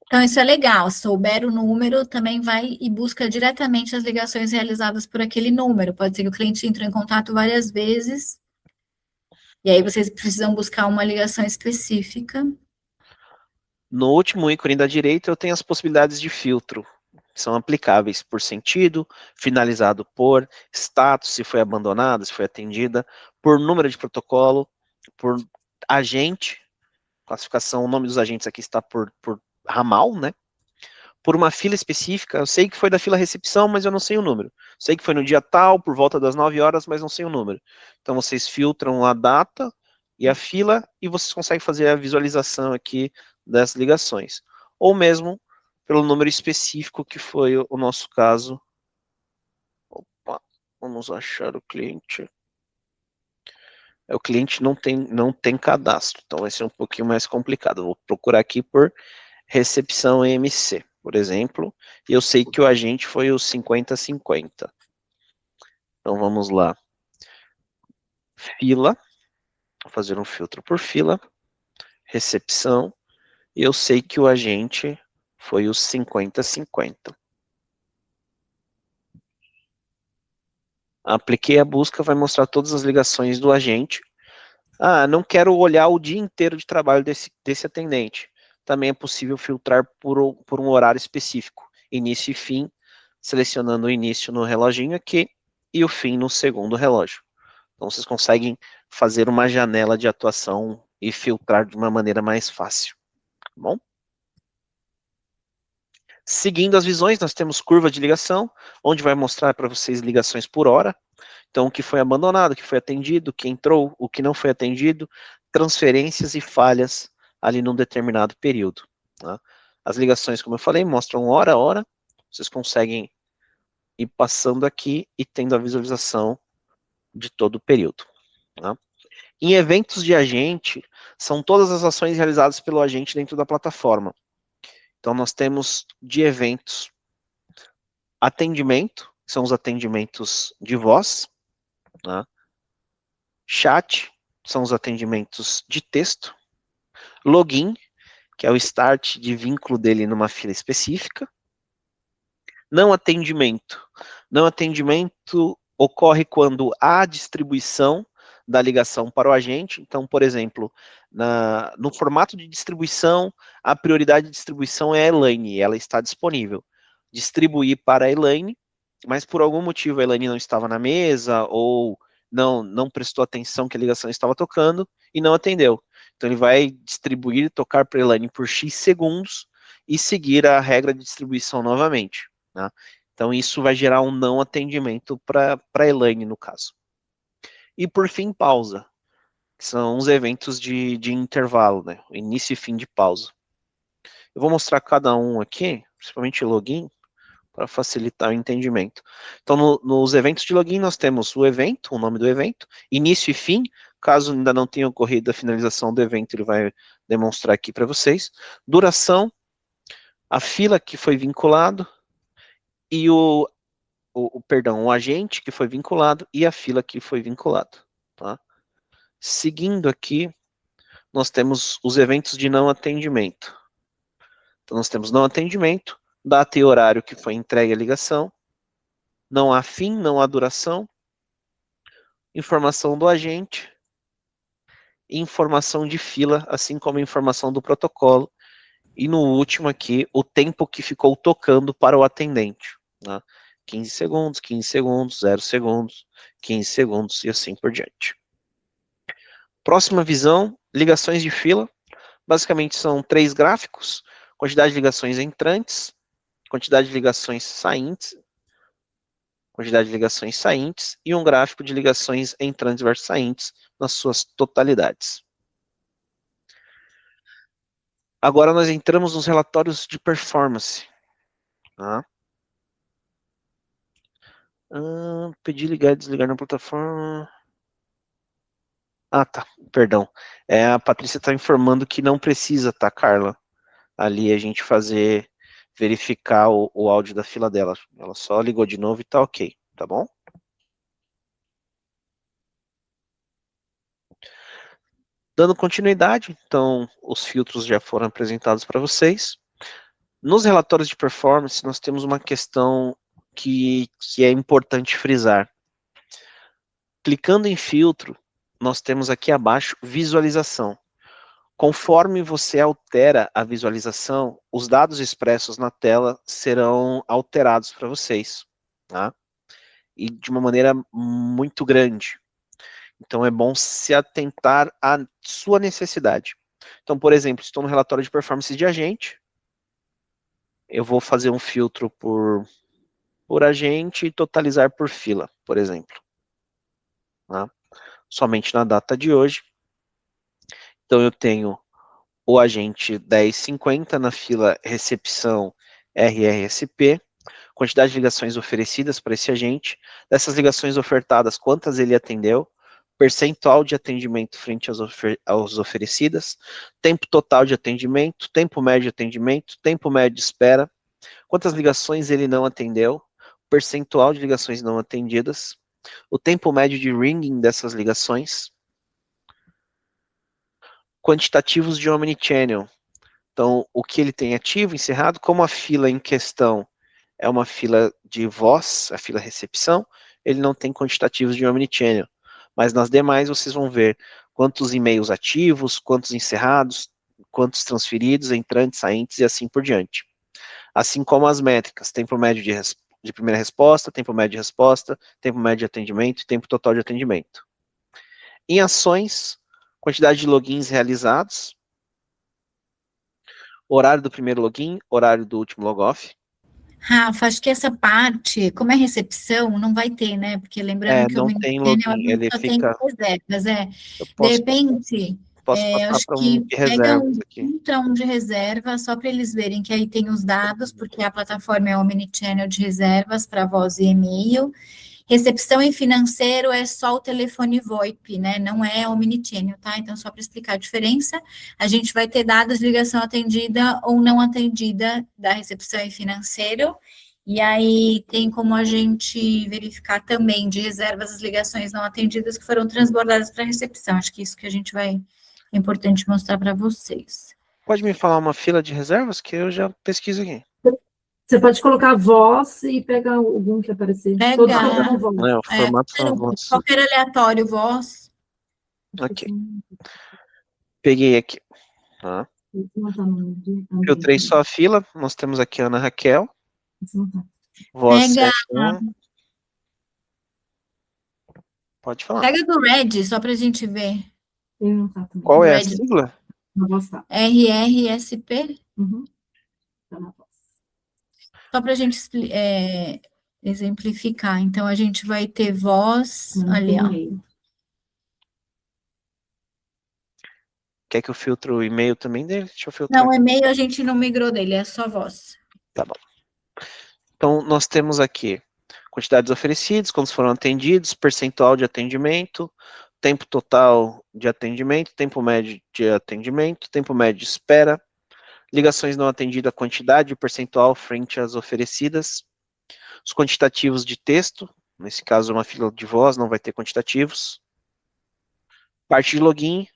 Então, isso é legal. Se souber o número, também vai e busca diretamente as ligações realizadas por aquele número. Pode ser que o cliente entrou em contato várias vezes, e aí vocês precisam buscar uma ligação específica. No último ícone da direita, eu tenho as possibilidades de filtro. São aplicáveis por sentido, finalizado por, status, se foi abandonada, se foi atendida, por número de protocolo, por agente, classificação, o nome dos agentes aqui está por ramal, né? Por uma fila específica, eu sei que foi da fila recepção, mas eu não sei o número. Sei que foi no dia tal, por volta das 9 horas, mas não sei o número. Então, vocês filtram a data e a fila, e vocês conseguem fazer a visualização aqui das ligações. Ou mesmo pelo número específico, que foi o nosso caso. Opa, vamos achar o cliente. O cliente não tem cadastro, então vai ser um pouquinho mais complicado. Vou procurar aqui por recepção EMC, por exemplo, e eu sei que o agente foi o 5050. Então vamos lá. Fila, vou fazer um filtro por fila, recepção, e eu sei que o agente foi o 5050. Apliquei a busca, vai mostrar todas as ligações do agente. Não quero olhar o dia inteiro de trabalho desse atendente. Também é possível filtrar por um horário específico, início e fim, selecionando o início no reloginho aqui e o fim no segundo relógio. Então vocês conseguem fazer uma janela de atuação e filtrar de uma maneira mais fácil, tá bom? Seguindo as visões, nós temos curva de ligação, onde vai mostrar para vocês ligações por hora. Então, o que foi abandonado, o que foi atendido, o que entrou, o que não foi atendido, transferências e falhas ali num determinado período, tá? As ligações, como eu falei, mostram hora a hora. Vocês conseguem ir passando aqui e tendo a visualização de todo o período, tá? Em eventos de agente, são todas as ações realizadas pelo agente dentro da plataforma. Então, nós temos de eventos, atendimento, são os atendimentos de voz, tá? Chat, são os atendimentos de texto. Login, que é o start de vínculo dele numa fila específica. Não atendimento. Não atendimento ocorre quando há distribuição da ligação para o agente. Então, por exemplo, no formato de distribuição, a prioridade de distribuição é a Elaine, ela está disponível. Distribuir para a Elaine, mas por algum motivo a Elaine não estava na mesa, ou não prestou atenção que a ligação estava tocando, e não atendeu. Então ele vai distribuir, tocar para a Elaine por X segundos, e seguir a regra de distribuição novamente, né? Então isso vai gerar um não atendimento para a Elaine, no caso. E por fim, pausa, que são os eventos de intervalo, né? Início e fim de pausa. Eu vou mostrar cada um aqui, principalmente login, para facilitar o entendimento. Então, nos eventos de login, nós temos o evento, o nome do evento, início e fim. Caso ainda não tenha ocorrido a finalização do evento, ele vai demonstrar aqui para vocês. Duração, a fila que foi vinculado, e o agente que foi vinculado e a fila que foi vinculado, tá? Seguindo aqui, nós temos os eventos de não atendimento. Então, nós temos não atendimento, data e horário que foi entregue a ligação, não há fim, não há duração, informação do agente, informação de fila, assim como informação do protocolo, e no último aqui, o tempo que ficou tocando para o atendente, né? 15 segundos, 15 segundos, 0 segundos, 15 segundos e assim por diante. Próxima visão, ligações de fila. Basicamente são 3 gráficos, quantidade de ligações entrantes, quantidade de ligações saintes, e um gráfico de ligações entrantes versus saintes nas suas totalidades. Agora nós entramos nos relatórios de performance. Tá? Pedir ligar e desligar na plataforma. Ah, tá, perdão. A Patrícia está informando que não precisa, tá, Carla? Ali a gente verificar o áudio da fila dela. Ela só ligou de novo e tá ok, tá bom? Dando continuidade, então, os filtros já foram apresentados para vocês. Nos relatórios de performance, nós temos uma questão que é importante frisar. Clicando em filtro, nós temos aqui abaixo visualização. Conforme você altera a visualização, os dados expressos na tela serão alterados para vocês, tá? E de uma maneira muito grande. Então é bom se atentar à sua necessidade. Então, por exemplo, estou no relatório de performance de agente, eu vou fazer um filtro por agente e totalizar por fila, por exemplo. Tá? Somente na data de hoje. Então eu tenho o agente 1050 na fila recepção RRSP, quantidade de ligações oferecidas para esse agente, dessas ligações ofertadas, quantas ele atendeu, percentual de atendimento frente às oferecidas, tempo total de atendimento, tempo médio de atendimento, tempo médio de espera, quantas ligações ele não atendeu, percentual de ligações não atendidas, o tempo médio de ringing dessas ligações, quantitativos de omnichannel. Então, o que ele tem ativo, encerrado, como a fila em questão é uma fila de voz, a fila recepção, ele não tem quantitativos de omnichannel. Mas nas demais vocês vão ver quantos e-mails ativos, quantos encerrados, quantos transferidos, entrantes, saintes e assim por diante. Assim como as métricas, tempo médio de primeira resposta, tempo médio de resposta, tempo médio de atendimento e tempo total de atendimento. Em ações, quantidade de logins realizados, horário do primeiro login, horário do último logoff. Rafa, acho que essa parte, como é recepção, não vai ter, né? Porque lembrando que o não tem login, ele só fica... tem reservas, Eu De posso repente, passar acho para que de pega reservas aqui. um de reserva, só para eles verem que aí tem os dados, porque a plataforma é omnichannel de reservas para voz e e-mail. Recepção em financeiro é só o telefone VoIP, né? Não é omnichannel, tá? Então, só para explicar a diferença, a gente vai ter dados de ligação atendida ou não atendida da recepção em financeiro, e aí tem como a gente verificar também de reservas as ligações não atendidas que foram transbordadas para a recepção. Acho que isso que é importante mostrar para vocês. Pode me falar uma fila de reservas que eu já pesquiso aqui. Você pode colocar voz e pega algum que aparecer. Todos pegam voz. O formato são voz. Qualquer aleatório, voz. Ok. Peguei aqui. Tá. Filtrei só a fila. Nós temos aqui a Ana Raquel. Voz Pega, 71. Pode falar. Pega do Red, só para a gente ver. Qual é a sigla? RRSP. Uhum. Só para a gente exemplificar. Então, a gente vai ter voz ali, ó. Quer que eu filtre o e-mail também dele? Deixa eu filtrar. Não, o e-mail a gente não migrou dele, é só voz. Tá bom. Então, nós temos aqui quantidades oferecidas, quantos foram atendidos, percentual de atendimento, tempo total de atendimento, tempo médio de atendimento, tempo médio de espera, ligações não atendidas, quantidade, percentual frente às oferecidas, os quantitativos de texto, nesse caso uma fila de voz, não vai ter quantitativos, parte de login,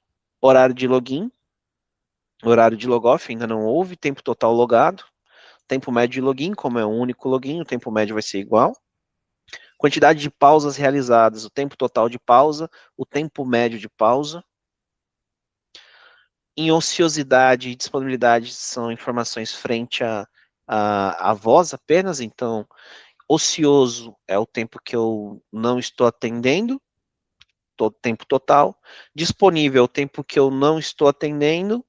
horário de login, horário de logoff, ainda não houve, tempo total logado, tempo médio de login, como é um único login, o tempo médio vai ser igual, quantidade de pausas realizadas, o tempo total de pausa, o tempo médio de pausa. Em ociosidade e disponibilidade são informações frente à voz apenas, então, ocioso é o tempo que eu não estou atendendo, tempo total. Disponível é o tempo que eu não estou atendendo,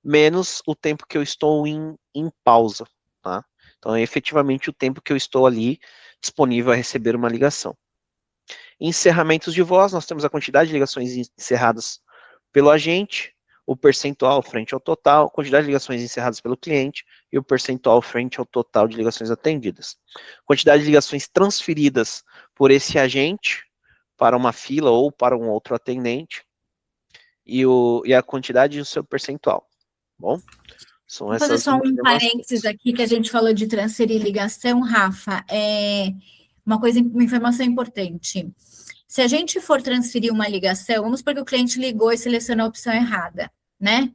menos o tempo que eu estou em pausa, tá? Então, é efetivamente o tempo que eu estou ali disponível a receber uma ligação. Encerramentos de voz, nós temos a quantidade de ligações encerradas pelo agente, o percentual frente ao total, quantidade de ligações encerradas pelo cliente e o percentual frente ao total de ligações atendidas. Quantidade de ligações transferidas por esse agente para uma fila ou para um outro atendente e a quantidade do seu percentual. Bom, são Vou fazer essas só um informações. parênteses aqui, que a gente falou de transferir ligação, Rafa, uma informação importante. Se a gente for transferir uma ligação, vamos supor que o cliente ligou e selecionou a opção errada, né?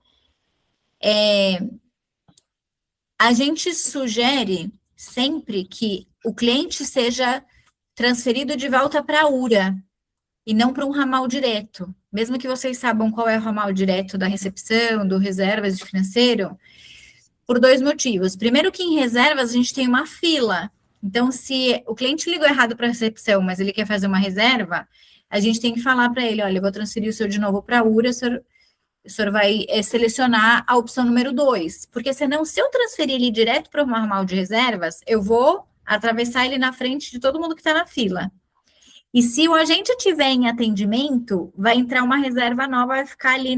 A gente sugere sempre que o cliente seja transferido de volta para a URA e não para um ramal direto. Mesmo que vocês saibam qual é o ramal direto da recepção, do reservas de financeiro, por 2 motivos. Primeiro que em reservas a gente tem uma fila. Então, se o cliente ligou errado para a recepção, mas ele quer fazer uma reserva, a gente tem que falar para ele, olha, eu vou transferir o senhor de novo para a URA, o senhor vai selecionar a opção número 2. Porque senão, se eu transferir ele direto para o ramal de reservas, eu vou atravessar ele na frente de todo mundo que está na fila. E se o agente estiver em atendimento, vai entrar uma reserva nova, vai ficar ali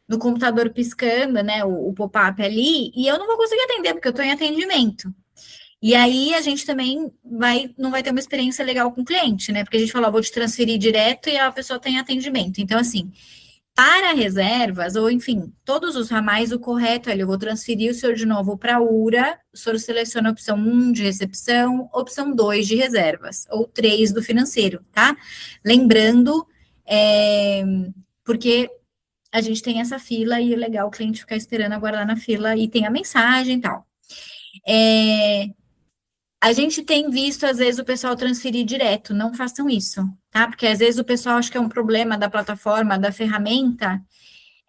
no computador piscando, né, o pop-up ali, e eu não vou conseguir atender, porque eu estou em atendimento. E aí, a gente também não vai ter uma experiência legal com o cliente, né, porque a gente falou, vou te transferir direto e a pessoa tem atendimento. Então, assim, para reservas, ou enfim, todos os ramais, o correto é, eu vou transferir o senhor de novo para a URA, o senhor seleciona a opção 1 de recepção, opção 2 de reservas, ou 3 do financeiro, tá? Lembrando, porque a gente tem essa fila e é legal o cliente ficar esperando aguardar na fila e tem a mensagem e tal. A gente tem visto, às vezes, o pessoal transferir direto, não façam isso, tá? Porque, às vezes, o pessoal acha que é um problema da plataforma, da ferramenta,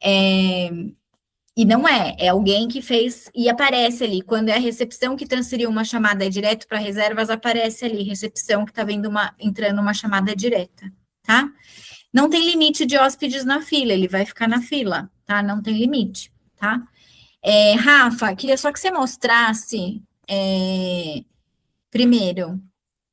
e não é alguém que fez, e aparece ali, quando é a recepção que transferiu uma chamada direto para reservas, aparece ali, recepção que está entrando uma chamada direta, tá? Não tem limite de hóspedes na fila, ele vai ficar na fila, tá? Não tem limite, tá? Rafa, queria só que você mostrasse, primeiro,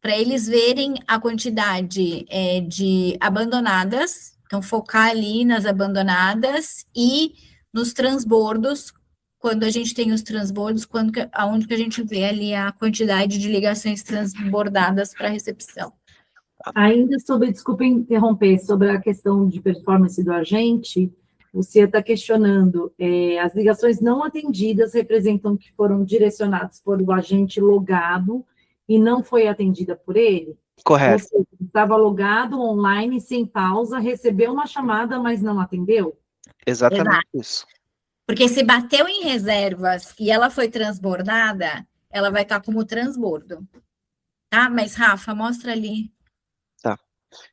para eles verem a quantidade de abandonadas, então focar ali nas abandonadas e nos transbordos, quando a gente tem os transbordos, aonde que a gente vê ali a quantidade de ligações transbordadas para recepção. Ainda desculpa interromper, sobre a questão de performance do agente, você está questionando, as ligações não atendidas representam que foram direcionadas por o agente logado e não foi atendida por ele? Correto. Ou seja, estava logado online, sem pausa, recebeu uma chamada, mas não atendeu? Exatamente isso. Porque se bateu em reservas e ela foi transbordada, ela vai estar como transbordo. Tá? Mas, Rafa, mostra ali. Tá.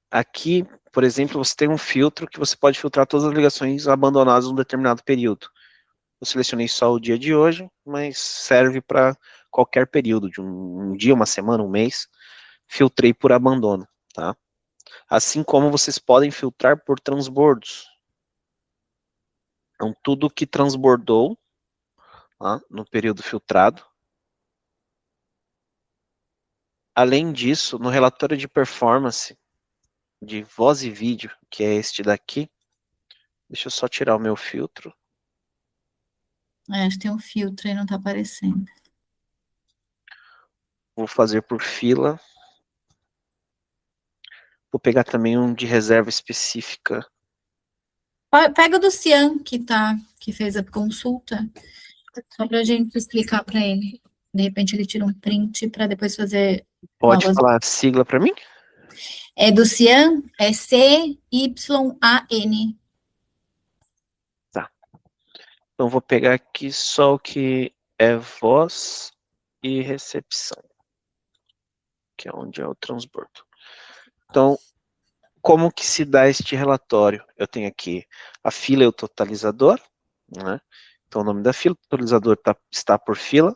Aqui, por exemplo, você tem um filtro que você pode filtrar todas as ligações abandonadas num determinado período. Eu selecionei só o dia de hoje, mas serve para qualquer período, de um dia, uma semana, um mês. Filtrei por abandono, tá? Assim como vocês podem filtrar por transbordos. Então, tudo que transbordou, tá, no período filtrado. Além disso, no relatório de performance de voz e vídeo, que é este daqui, deixa eu só tirar o meu filtro. Acho que tem um filtro aí, não está aparecendo. Vou fazer por fila. Vou pegar também um de reserva específica. Pega o do Cian, que fez a consulta, só para a gente explicar para ele. De repente ele tira um print para depois fazer. Pode falar a sigla para mim? É do Cian, é CYAN. Tá. Então vou pegar aqui só o que é voz e recepção, que é onde é o transbordo. Então, como que se dá este relatório? Eu tenho aqui a fila e o totalizador, né? Então, o nome da fila, o totalizador está por fila.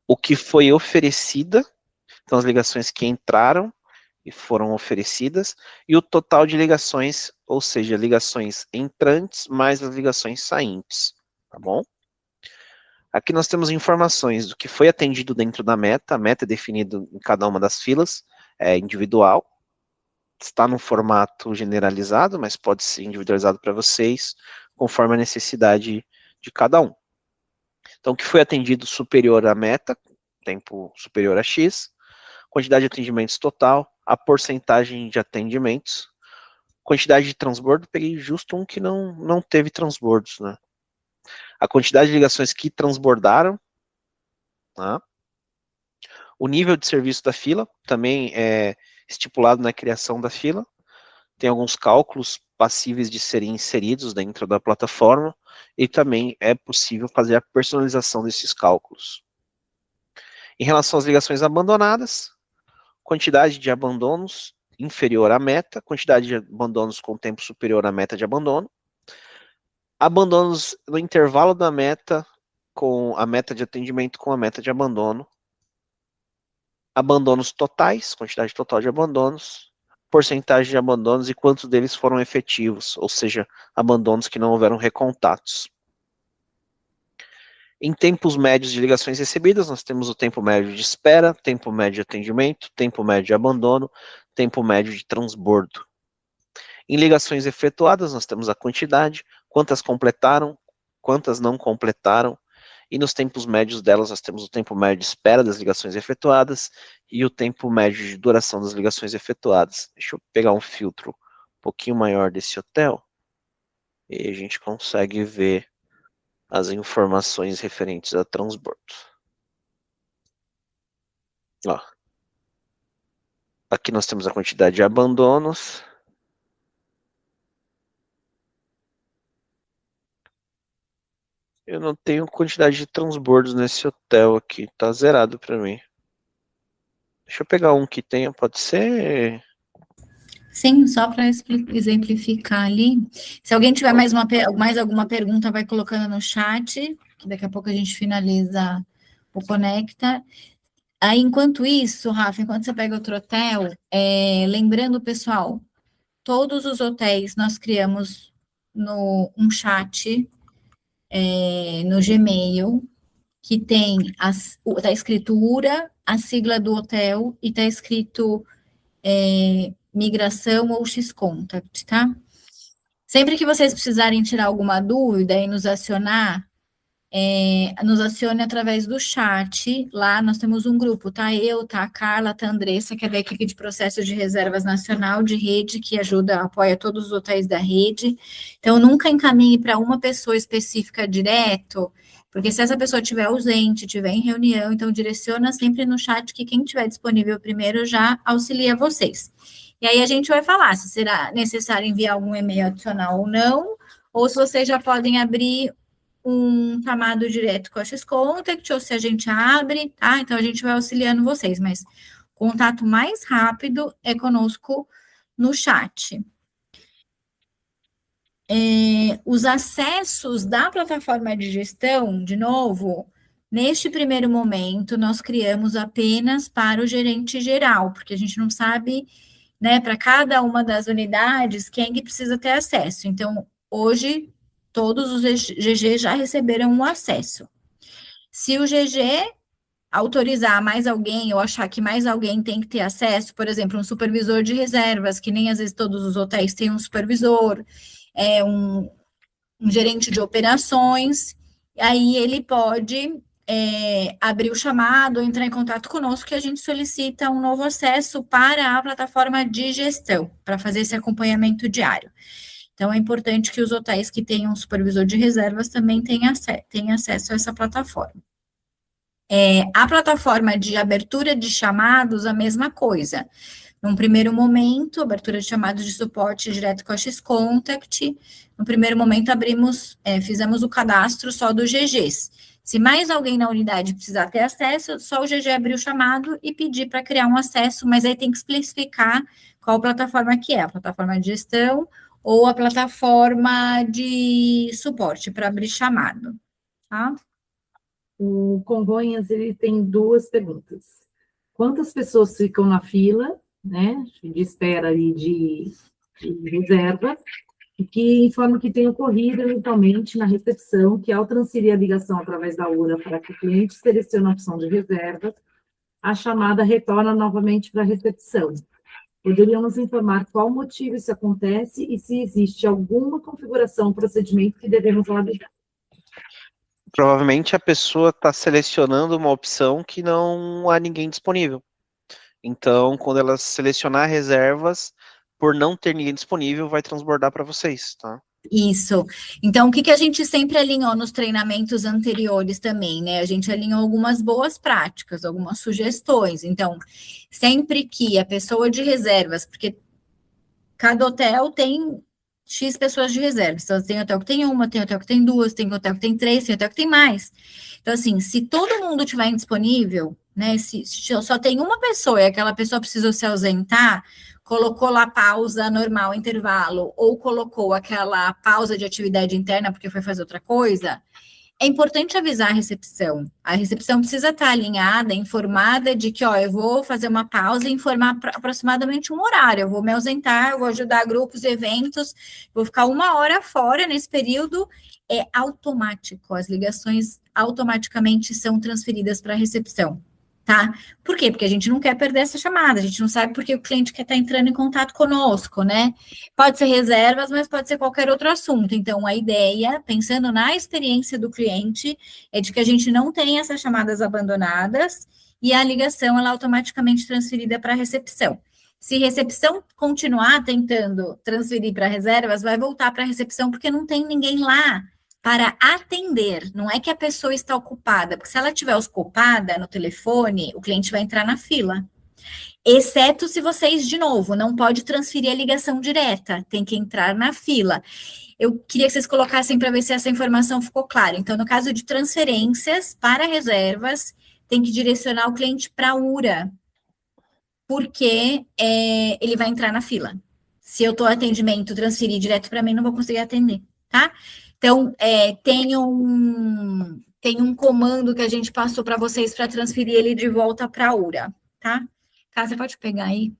O que foi oferecida. Então, as ligações que entraram e foram oferecidas, e o total de ligações, ou seja, ligações entrantes mais as ligações saintes, tá bom? Aqui nós temos informações do que foi atendido dentro da meta, a meta é definida em cada uma das filas, é individual, está no formato generalizado, mas pode ser individualizado para vocês, conforme a necessidade de cada um. Então, o que foi atendido superior à meta, tempo superior a X, quantidade de atendimentos total, a porcentagem de atendimentos, quantidade de transbordo, peguei justo um que não teve transbordos, né? A quantidade de ligações que transbordaram, tá? O nível de serviço da fila, também é estipulado na criação da fila, tem alguns cálculos passíveis de serem inseridos dentro da plataforma, e também é possível fazer a personalização desses cálculos. Em relação às ligações abandonadas, quantidade de abandonos inferior à meta, quantidade de abandonos com tempo superior à meta de abandono, abandonos no intervalo da meta com a meta de atendimento com a meta de abandono, abandonos totais, quantidade total de abandonos, porcentagem de abandonos e quantos deles foram efetivos, ou seja, abandonos que não houveram recontatos. Em tempos médios de ligações recebidas, nós temos o tempo médio de espera, tempo médio de atendimento, tempo médio de abandono, tempo médio de transbordo. Em ligações efetuadas, nós temos a quantidade, quantas completaram, quantas não completaram, e nos tempos médios delas nós temos o tempo médio de espera das ligações efetuadas e o tempo médio de duração das ligações efetuadas. Deixa eu pegar um filtro um pouquinho maior desse hotel, e a gente consegue ver as informações referentes a transbordo. Ó. Aqui nós temos a quantidade de abandonos. Eu não tenho quantidade de transbordos nesse hotel aqui, tá zerado para mim. Deixa eu pegar um que tenha, pode ser? Sim, só para exemplificar ali. Se alguém tiver mais alguma pergunta, vai colocando no chat, que daqui a pouco a gente finaliza o Conecta. Aí, enquanto isso, Rafa, enquanto você pega outro hotel, lembrando, pessoal, todos os hotéis nós criamos um chat no Gmail, que tem tá escrito URA, a sigla do hotel, e tá escrito migração ou X-Contact, tá? Sempre que vocês precisarem tirar alguma dúvida e nos acionar, nos acione através do chat. Lá nós temos um grupo, tá? Eu, tá a Carla, tá a Andressa, que é da equipe de processos de reservas nacional de rede, que apoia todos os hotéis da rede. Então, nunca encaminhe para uma pessoa específica direto, porque se essa pessoa estiver ausente, estiver em reunião, então direciona sempre no chat, que quem estiver disponível primeiro já auxilia vocês. E aí a gente vai falar se será necessário enviar algum e-mail adicional ou não, ou se vocês já podem abrir um chamado direto com a X-Contact, ou se a gente abre, tá? Então, a gente vai auxiliando vocês, mas o contato mais rápido é conosco no chat. Os acessos da plataforma de gestão, de novo, neste primeiro momento, nós criamos apenas para o gerente geral, porque a gente não sabe, né, para cada uma das unidades, quem que precisa ter acesso. Então, hoje, todos os GG já receberam o acesso. Se o GG autorizar mais alguém ou achar que mais alguém tem que ter acesso, por exemplo, um supervisor de reservas, que nem às vezes todos os hotéis têm um supervisor, um gerente de operações, aí ele pode abrir o chamado, entrar em contato conosco, que a gente solicita um novo acesso para a plataforma de gestão, para fazer esse acompanhamento diário. Então, é importante que os hotéis que tenham um supervisor de reservas também tenham acesso a essa plataforma. A plataforma de abertura de chamados, a mesma coisa. Num primeiro momento, abertura de chamados de suporte direto com a X-Contact. No primeiro momento, fizemos o cadastro só dos GGs. Se mais alguém na unidade precisar ter acesso, só o GG abrir o chamado e pedir para criar um acesso, mas aí tem que especificar qual plataforma que é, a plataforma de gestão ou a plataforma de suporte para abrir chamado, tá? O Congonhas, ele tem duas perguntas. quantas pessoas ficam na fila, né, de espera ali de reserva, e que informa que tem ocorrido eventualmente na recepção, que ao transferir a ligação através da URA para que o cliente selecione a opção de reservas, a chamada retorna novamente para a recepção. Poderíamos informar qual motivo isso acontece e se existe alguma configuração, procedimento que devemos validar. Provavelmente a pessoa está selecionando uma opção que não há ninguém disponível. Então, quando ela selecionar reservas, por não ter ninguém disponível, vai transbordar para vocês, tá? Isso. Então, o que a gente sempre alinhou nos treinamentos anteriores também, né? A gente alinhou algumas boas práticas, algumas sugestões. Então, sempre que a pessoa de reservas, porque cada hotel tem X pessoas de reserva. Então, tem hotel que tem uma, tem hotel que tem duas, tem hotel que tem três, tem hotel que tem mais. Então, assim, se todo mundo tiver indisponível, né? Se só tem uma pessoa e aquela pessoa precisou se ausentar, colocou lá pausa normal, intervalo, ou colocou aquela pausa de atividade interna porque foi fazer outra coisa, é importante avisar a recepção. A recepção precisa estar alinhada, informada de que, ó, eu vou fazer uma pausa e informar aproximadamente um horário, eu vou me ausentar, eu vou ajudar grupos, eventos, vou ficar 1 hora fora nesse período. É automático, as ligações automaticamente são transferidas para a recepção. Tá? Por quê? Porque a gente não quer perder essa chamada, a gente não sabe porque o cliente quer estar entrando em contato conosco, né? Pode ser reservas, mas pode ser qualquer outro assunto. Então, a ideia, pensando na experiência do cliente, é de que a gente não tenha essas chamadas abandonadas e a ligação, ela é automaticamente transferida para a recepção. Se recepção continuar tentando transferir para reservas, vai voltar para a recepção porque não tem ninguém lá para atender, não é que a pessoa está ocupada, porque se ela estiver ocupada no telefone, o cliente vai entrar na fila. Exceto se vocês, de novo, não pode transferir a ligação direta, tem que entrar na fila. Eu queria que vocês colocassem para ver se essa informação ficou clara. Então, no caso de transferências para reservas, tem que direcionar o cliente para a URA, porque ele vai entrar na fila. Se eu estou atendimento, transferir direto para mim, não vou conseguir atender, tá? Então, tem um comando que a gente passou para vocês para transferir ele de volta para a URA, tá? Tá, você pode pegar aí.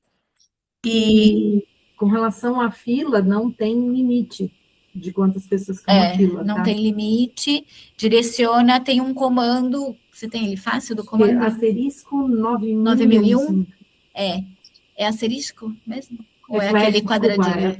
E com relação à fila, não tem limite de quantas pessoas estão na fila, não tá? tem limite, direciona, tem um comando, você tem ele fácil do comando? Asterisco 9001. É asterisco mesmo? Ou é aquele quadradinho?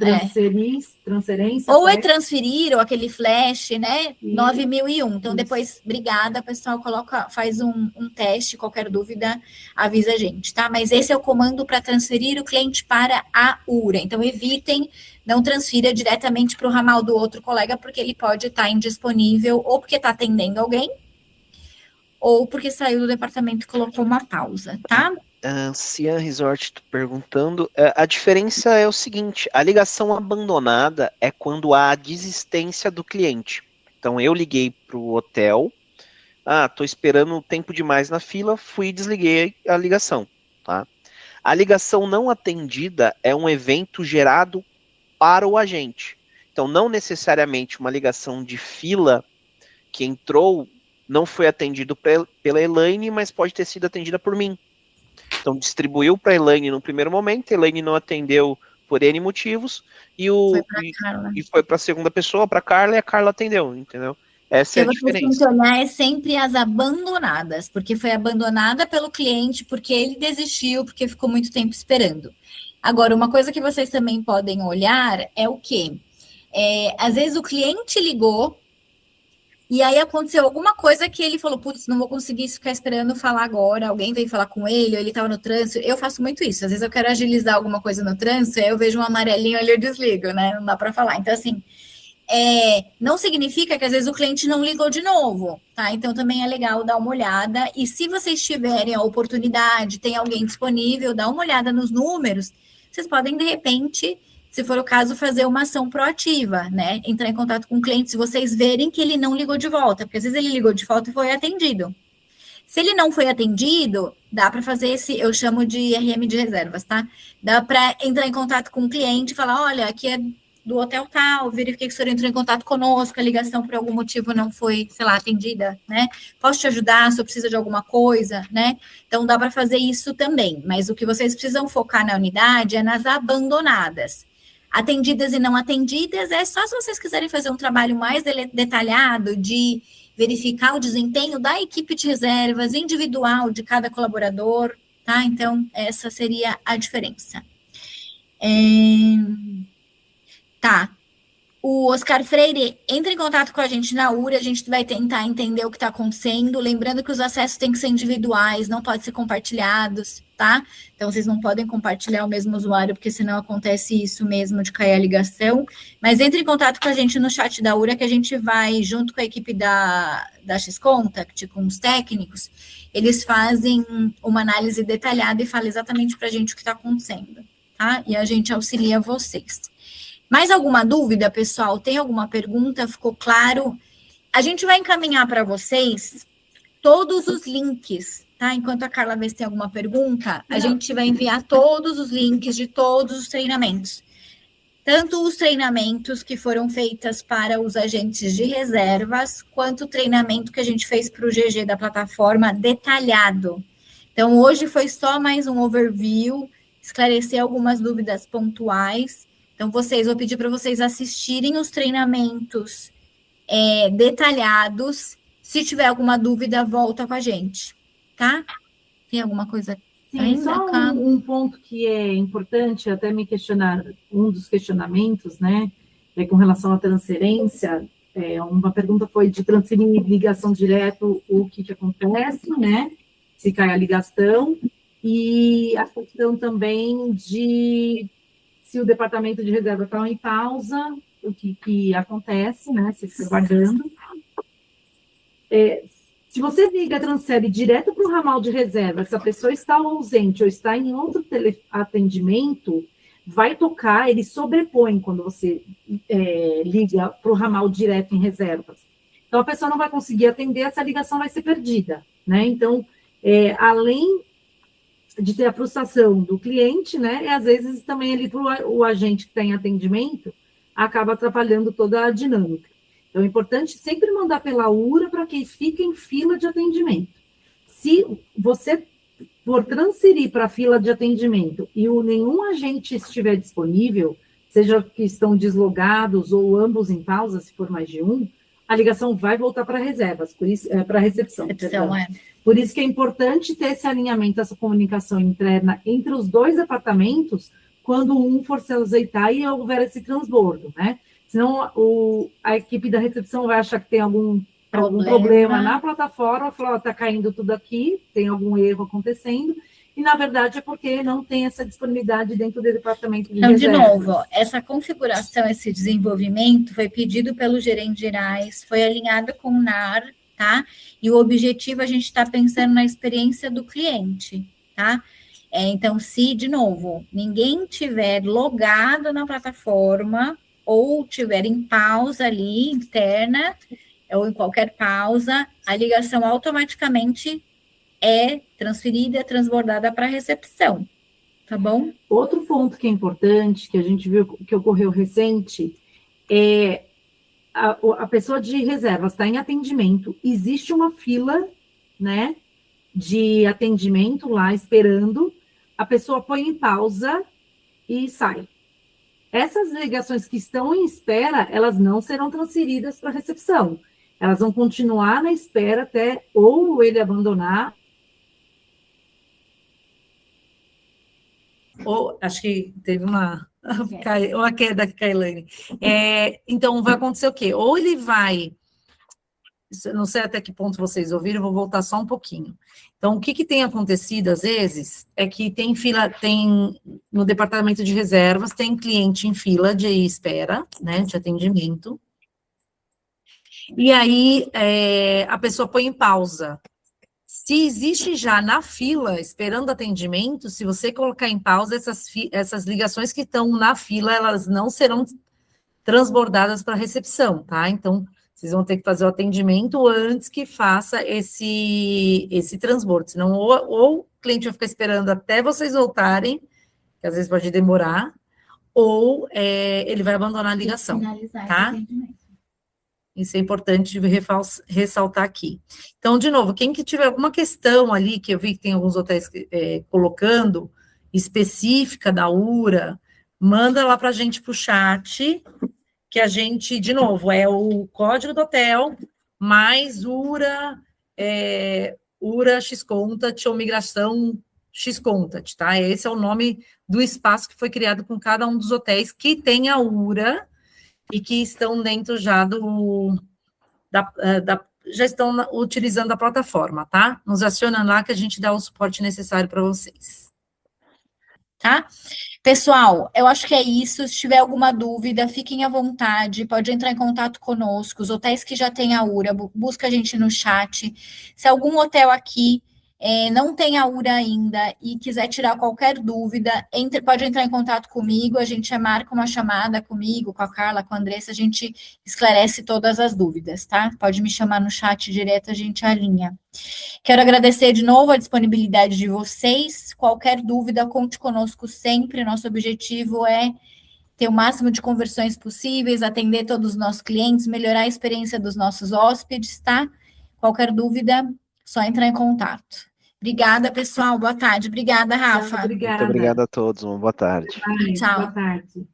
Transferência. Ou é transferir, ou aquele flash, né? 9001. Então, depois, obrigada, pessoal, faz um teste, qualquer dúvida, avisa a gente, tá? Mas esse é o comando para transferir o cliente para a URA. Então, evitem, não transfira diretamente para o ramal do outro colega, porque ele pode estar indisponível, ou porque está atendendo alguém, ou porque saiu do departamento e colocou uma pausa, tá? Cian Resort perguntando, a diferença é o seguinte, a ligação abandonada é quando há a desistência do cliente. Então, eu liguei para o hotel, estou esperando tempo demais na fila, fui e desliguei a ligação, tá? A ligação não atendida é um evento gerado para o agente. Então, não necessariamente uma ligação de fila que entrou, não foi atendido pela Elaine, mas pode ter sido atendida por mim. Então, distribuiu para a Elaine no primeiro momento, a Elaine não atendeu por N motivos, e foi para a segunda pessoa, para a Carla, e a Carla atendeu, entendeu? Essa é a diferença. Funcionar é sempre as abandonadas, porque foi abandonada pelo cliente, porque ele desistiu, porque ficou muito tempo esperando. Agora, uma coisa que vocês também podem olhar é o quê? Às vezes o cliente ligou, e aí aconteceu alguma coisa que ele falou, putz, não vou conseguir ficar esperando falar agora, alguém veio falar com ele, ou ele estava no trânsito. Eu faço muito isso, às vezes eu quero agilizar alguma coisa no trânsito, aí eu vejo um amarelinho ali, eu desligo, né? Não dá para falar. Então, assim, não significa que às vezes o cliente não ligou de novo, tá? Então, também é legal dar uma olhada, e se vocês tiverem a oportunidade, tem alguém disponível, dá uma olhada nos números, vocês podem, de repente, se for o caso, fazer uma ação proativa, né? Entrar em contato com o cliente, se vocês verem que ele não ligou de volta, porque às vezes ele ligou de volta e foi atendido. Se ele não foi atendido, dá para fazer eu chamo de RM de reservas, tá? Dá para entrar em contato com o cliente e falar, olha, aqui do hotel tal, verifiquei que o senhor entrou em contato conosco, a ligação por algum motivo não foi, sei lá, atendida, né? Posso te ajudar, se eu precisa de alguma coisa, né? Então, dá para fazer isso também, mas o que vocês precisam focar na unidade é nas abandonadas. Atendidas e não atendidas é só se vocês quiserem fazer um trabalho mais detalhado de verificar o desempenho da equipe de reservas individual de cada colaborador, tá? Então, essa seria a diferença. Tá. O Oscar Freire entra em contato com a gente na URA, a gente vai tentar entender o que está acontecendo, lembrando que os acessos têm que ser individuais, não podem ser compartilhados, tá? Então, vocês não podem compartilhar o mesmo usuário, porque senão acontece isso mesmo de cair a ligação. Mas entre em contato com a gente no chat da URA, que a gente vai, junto com a equipe da X-Contact, com os técnicos, eles fazem uma análise detalhada e falam exatamente para a gente o que está acontecendo, tá? E a gente auxilia vocês. Mais alguma dúvida, pessoal? Tem alguma pergunta? Ficou claro? A gente vai encaminhar para vocês todos os links, tá? Enquanto a Carla vê se tem alguma pergunta, a gente vai enviar todos os links de todos os treinamentos. Tanto os treinamentos que foram feitos para os agentes de reservas, quanto o treinamento que a gente fez para o GG da plataforma detalhado. Então, hoje foi só mais um overview, esclarecer algumas dúvidas pontuais. Então, vou pedir para vocês assistirem os treinamentos detalhados. Se tiver alguma dúvida, volta com a gente, tá? Tem alguma coisa? Sim, ainda, só um ponto que é importante, até me questionar, um dos questionamentos, né, com relação à transferência, uma pergunta foi de transferir ligação direto, o que acontece, né, se cai a ligação, e a questão também de se o departamento de reserva está em pausa, o que acontece, né, se fica guardando. Se você transfere direto para o ramal de reserva, se a pessoa está ausente ou está em outro atendimento, vai tocar, ele sobrepõe quando você liga para o ramal direto em reservas. Então, a pessoa não vai conseguir atender, essa ligação vai ser perdida, né? Então, além de ter a frustração do cliente, né? E às vezes também ali o agente que está em atendimento acaba atrapalhando toda a dinâmica. Então é importante sempre mandar pela URA para que fique em fila de atendimento. Se você for transferir para a fila de atendimento e nenhum agente estiver disponível, seja que estão deslogados ou ambos em pausa, se for mais de um, a ligação vai voltar para reservas, por isso para recepção. Por isso que é importante ter esse alinhamento, essa comunicação interna entre os dois departamentos, quando um for se azeitar e houver esse transbordo, né? Senão a equipe da recepção vai achar que tem algum problema na plataforma, falar, está caindo tudo aqui, tem algum erro acontecendo, e na verdade é porque não tem essa disponibilidade dentro do departamento de reservas. Então, de novo, essa configuração, esse desenvolvimento foi pedido pelos gerentes gerais, foi alinhado com o NAR, tá? E o objetivo, a gente está pensando na experiência do cliente, tá? Então, se, de novo, ninguém tiver logado na plataforma ou tiver em pausa ali, interna, ou em qualquer pausa, a ligação automaticamente é transferida, transbordada para a recepção, tá bom? Outro ponto que é importante, que a gente viu que ocorreu recente, é a pessoa de reservas está em atendimento, existe uma fila, né, de atendimento lá esperando, a pessoa põe em pausa e sai. Essas ligações que estão em espera, elas não serão transferidas para a recepção. Elas vão continuar na espera até ou ele abandonar. Ou, acho que teve uma queda aqui, Kailane. Então, vai acontecer o quê? Ou ele vai... Não sei até que ponto vocês ouviram, vou voltar só um pouquinho. Então, o que tem acontecido, às vezes, é que tem fila, no departamento de reservas, tem cliente em fila de espera, né, de atendimento, e aí a pessoa põe em pausa. Se existe já na fila, esperando atendimento, se você colocar em pausa, essas ligações que estão na fila, elas não serão transbordadas para a recepção, tá? Então, vocês vão ter que fazer o atendimento antes que faça esse transbordo, senão ou o cliente vai ficar esperando até vocês voltarem, que às vezes pode demorar, ou ele vai abandonar a ligação, Finalizar tá? esse atendimento. Isso é importante de ressaltar aqui. Então, de novo, quem que tiver alguma questão ali, que eu vi que tem alguns hotéis colocando, específica da URA, manda lá para a gente para o chat, que a gente, de novo, é o código do hotel, mais URA X-Contat ou migração X-Contat, tá? Esse é o nome do espaço que foi criado com cada um dos hotéis que tem a URA e que estão dentro já já estão utilizando a plataforma, tá? Nos acionam lá que a gente dá o suporte necessário para vocês. Tá? Pessoal, eu acho que é isso. Se tiver alguma dúvida, fiquem à vontade, pode entrar em contato conosco. Os hotéis que já têm a URA, busca a gente no chat. Se algum hotel aqui não tem a URA ainda e quiser tirar qualquer dúvida, pode entrar em contato comigo, a gente marca uma chamada comigo, com a Carla, com a Andressa, a gente esclarece todas as dúvidas, tá? Pode me chamar no chat direto, a gente alinha. Quero agradecer de novo a disponibilidade de vocês. Qualquer dúvida, conte conosco sempre. Nosso objetivo é ter o máximo de conversões possíveis, atender todos os nossos clientes, melhorar a experiência dos nossos hóspedes, tá? Qualquer dúvida, só entrar em contato. Obrigada, pessoal. Boa tarde. Obrigada, Rafa. Obrigada. Muito obrigado a todos. Uma boa tarde. Boa Tchau. tarde.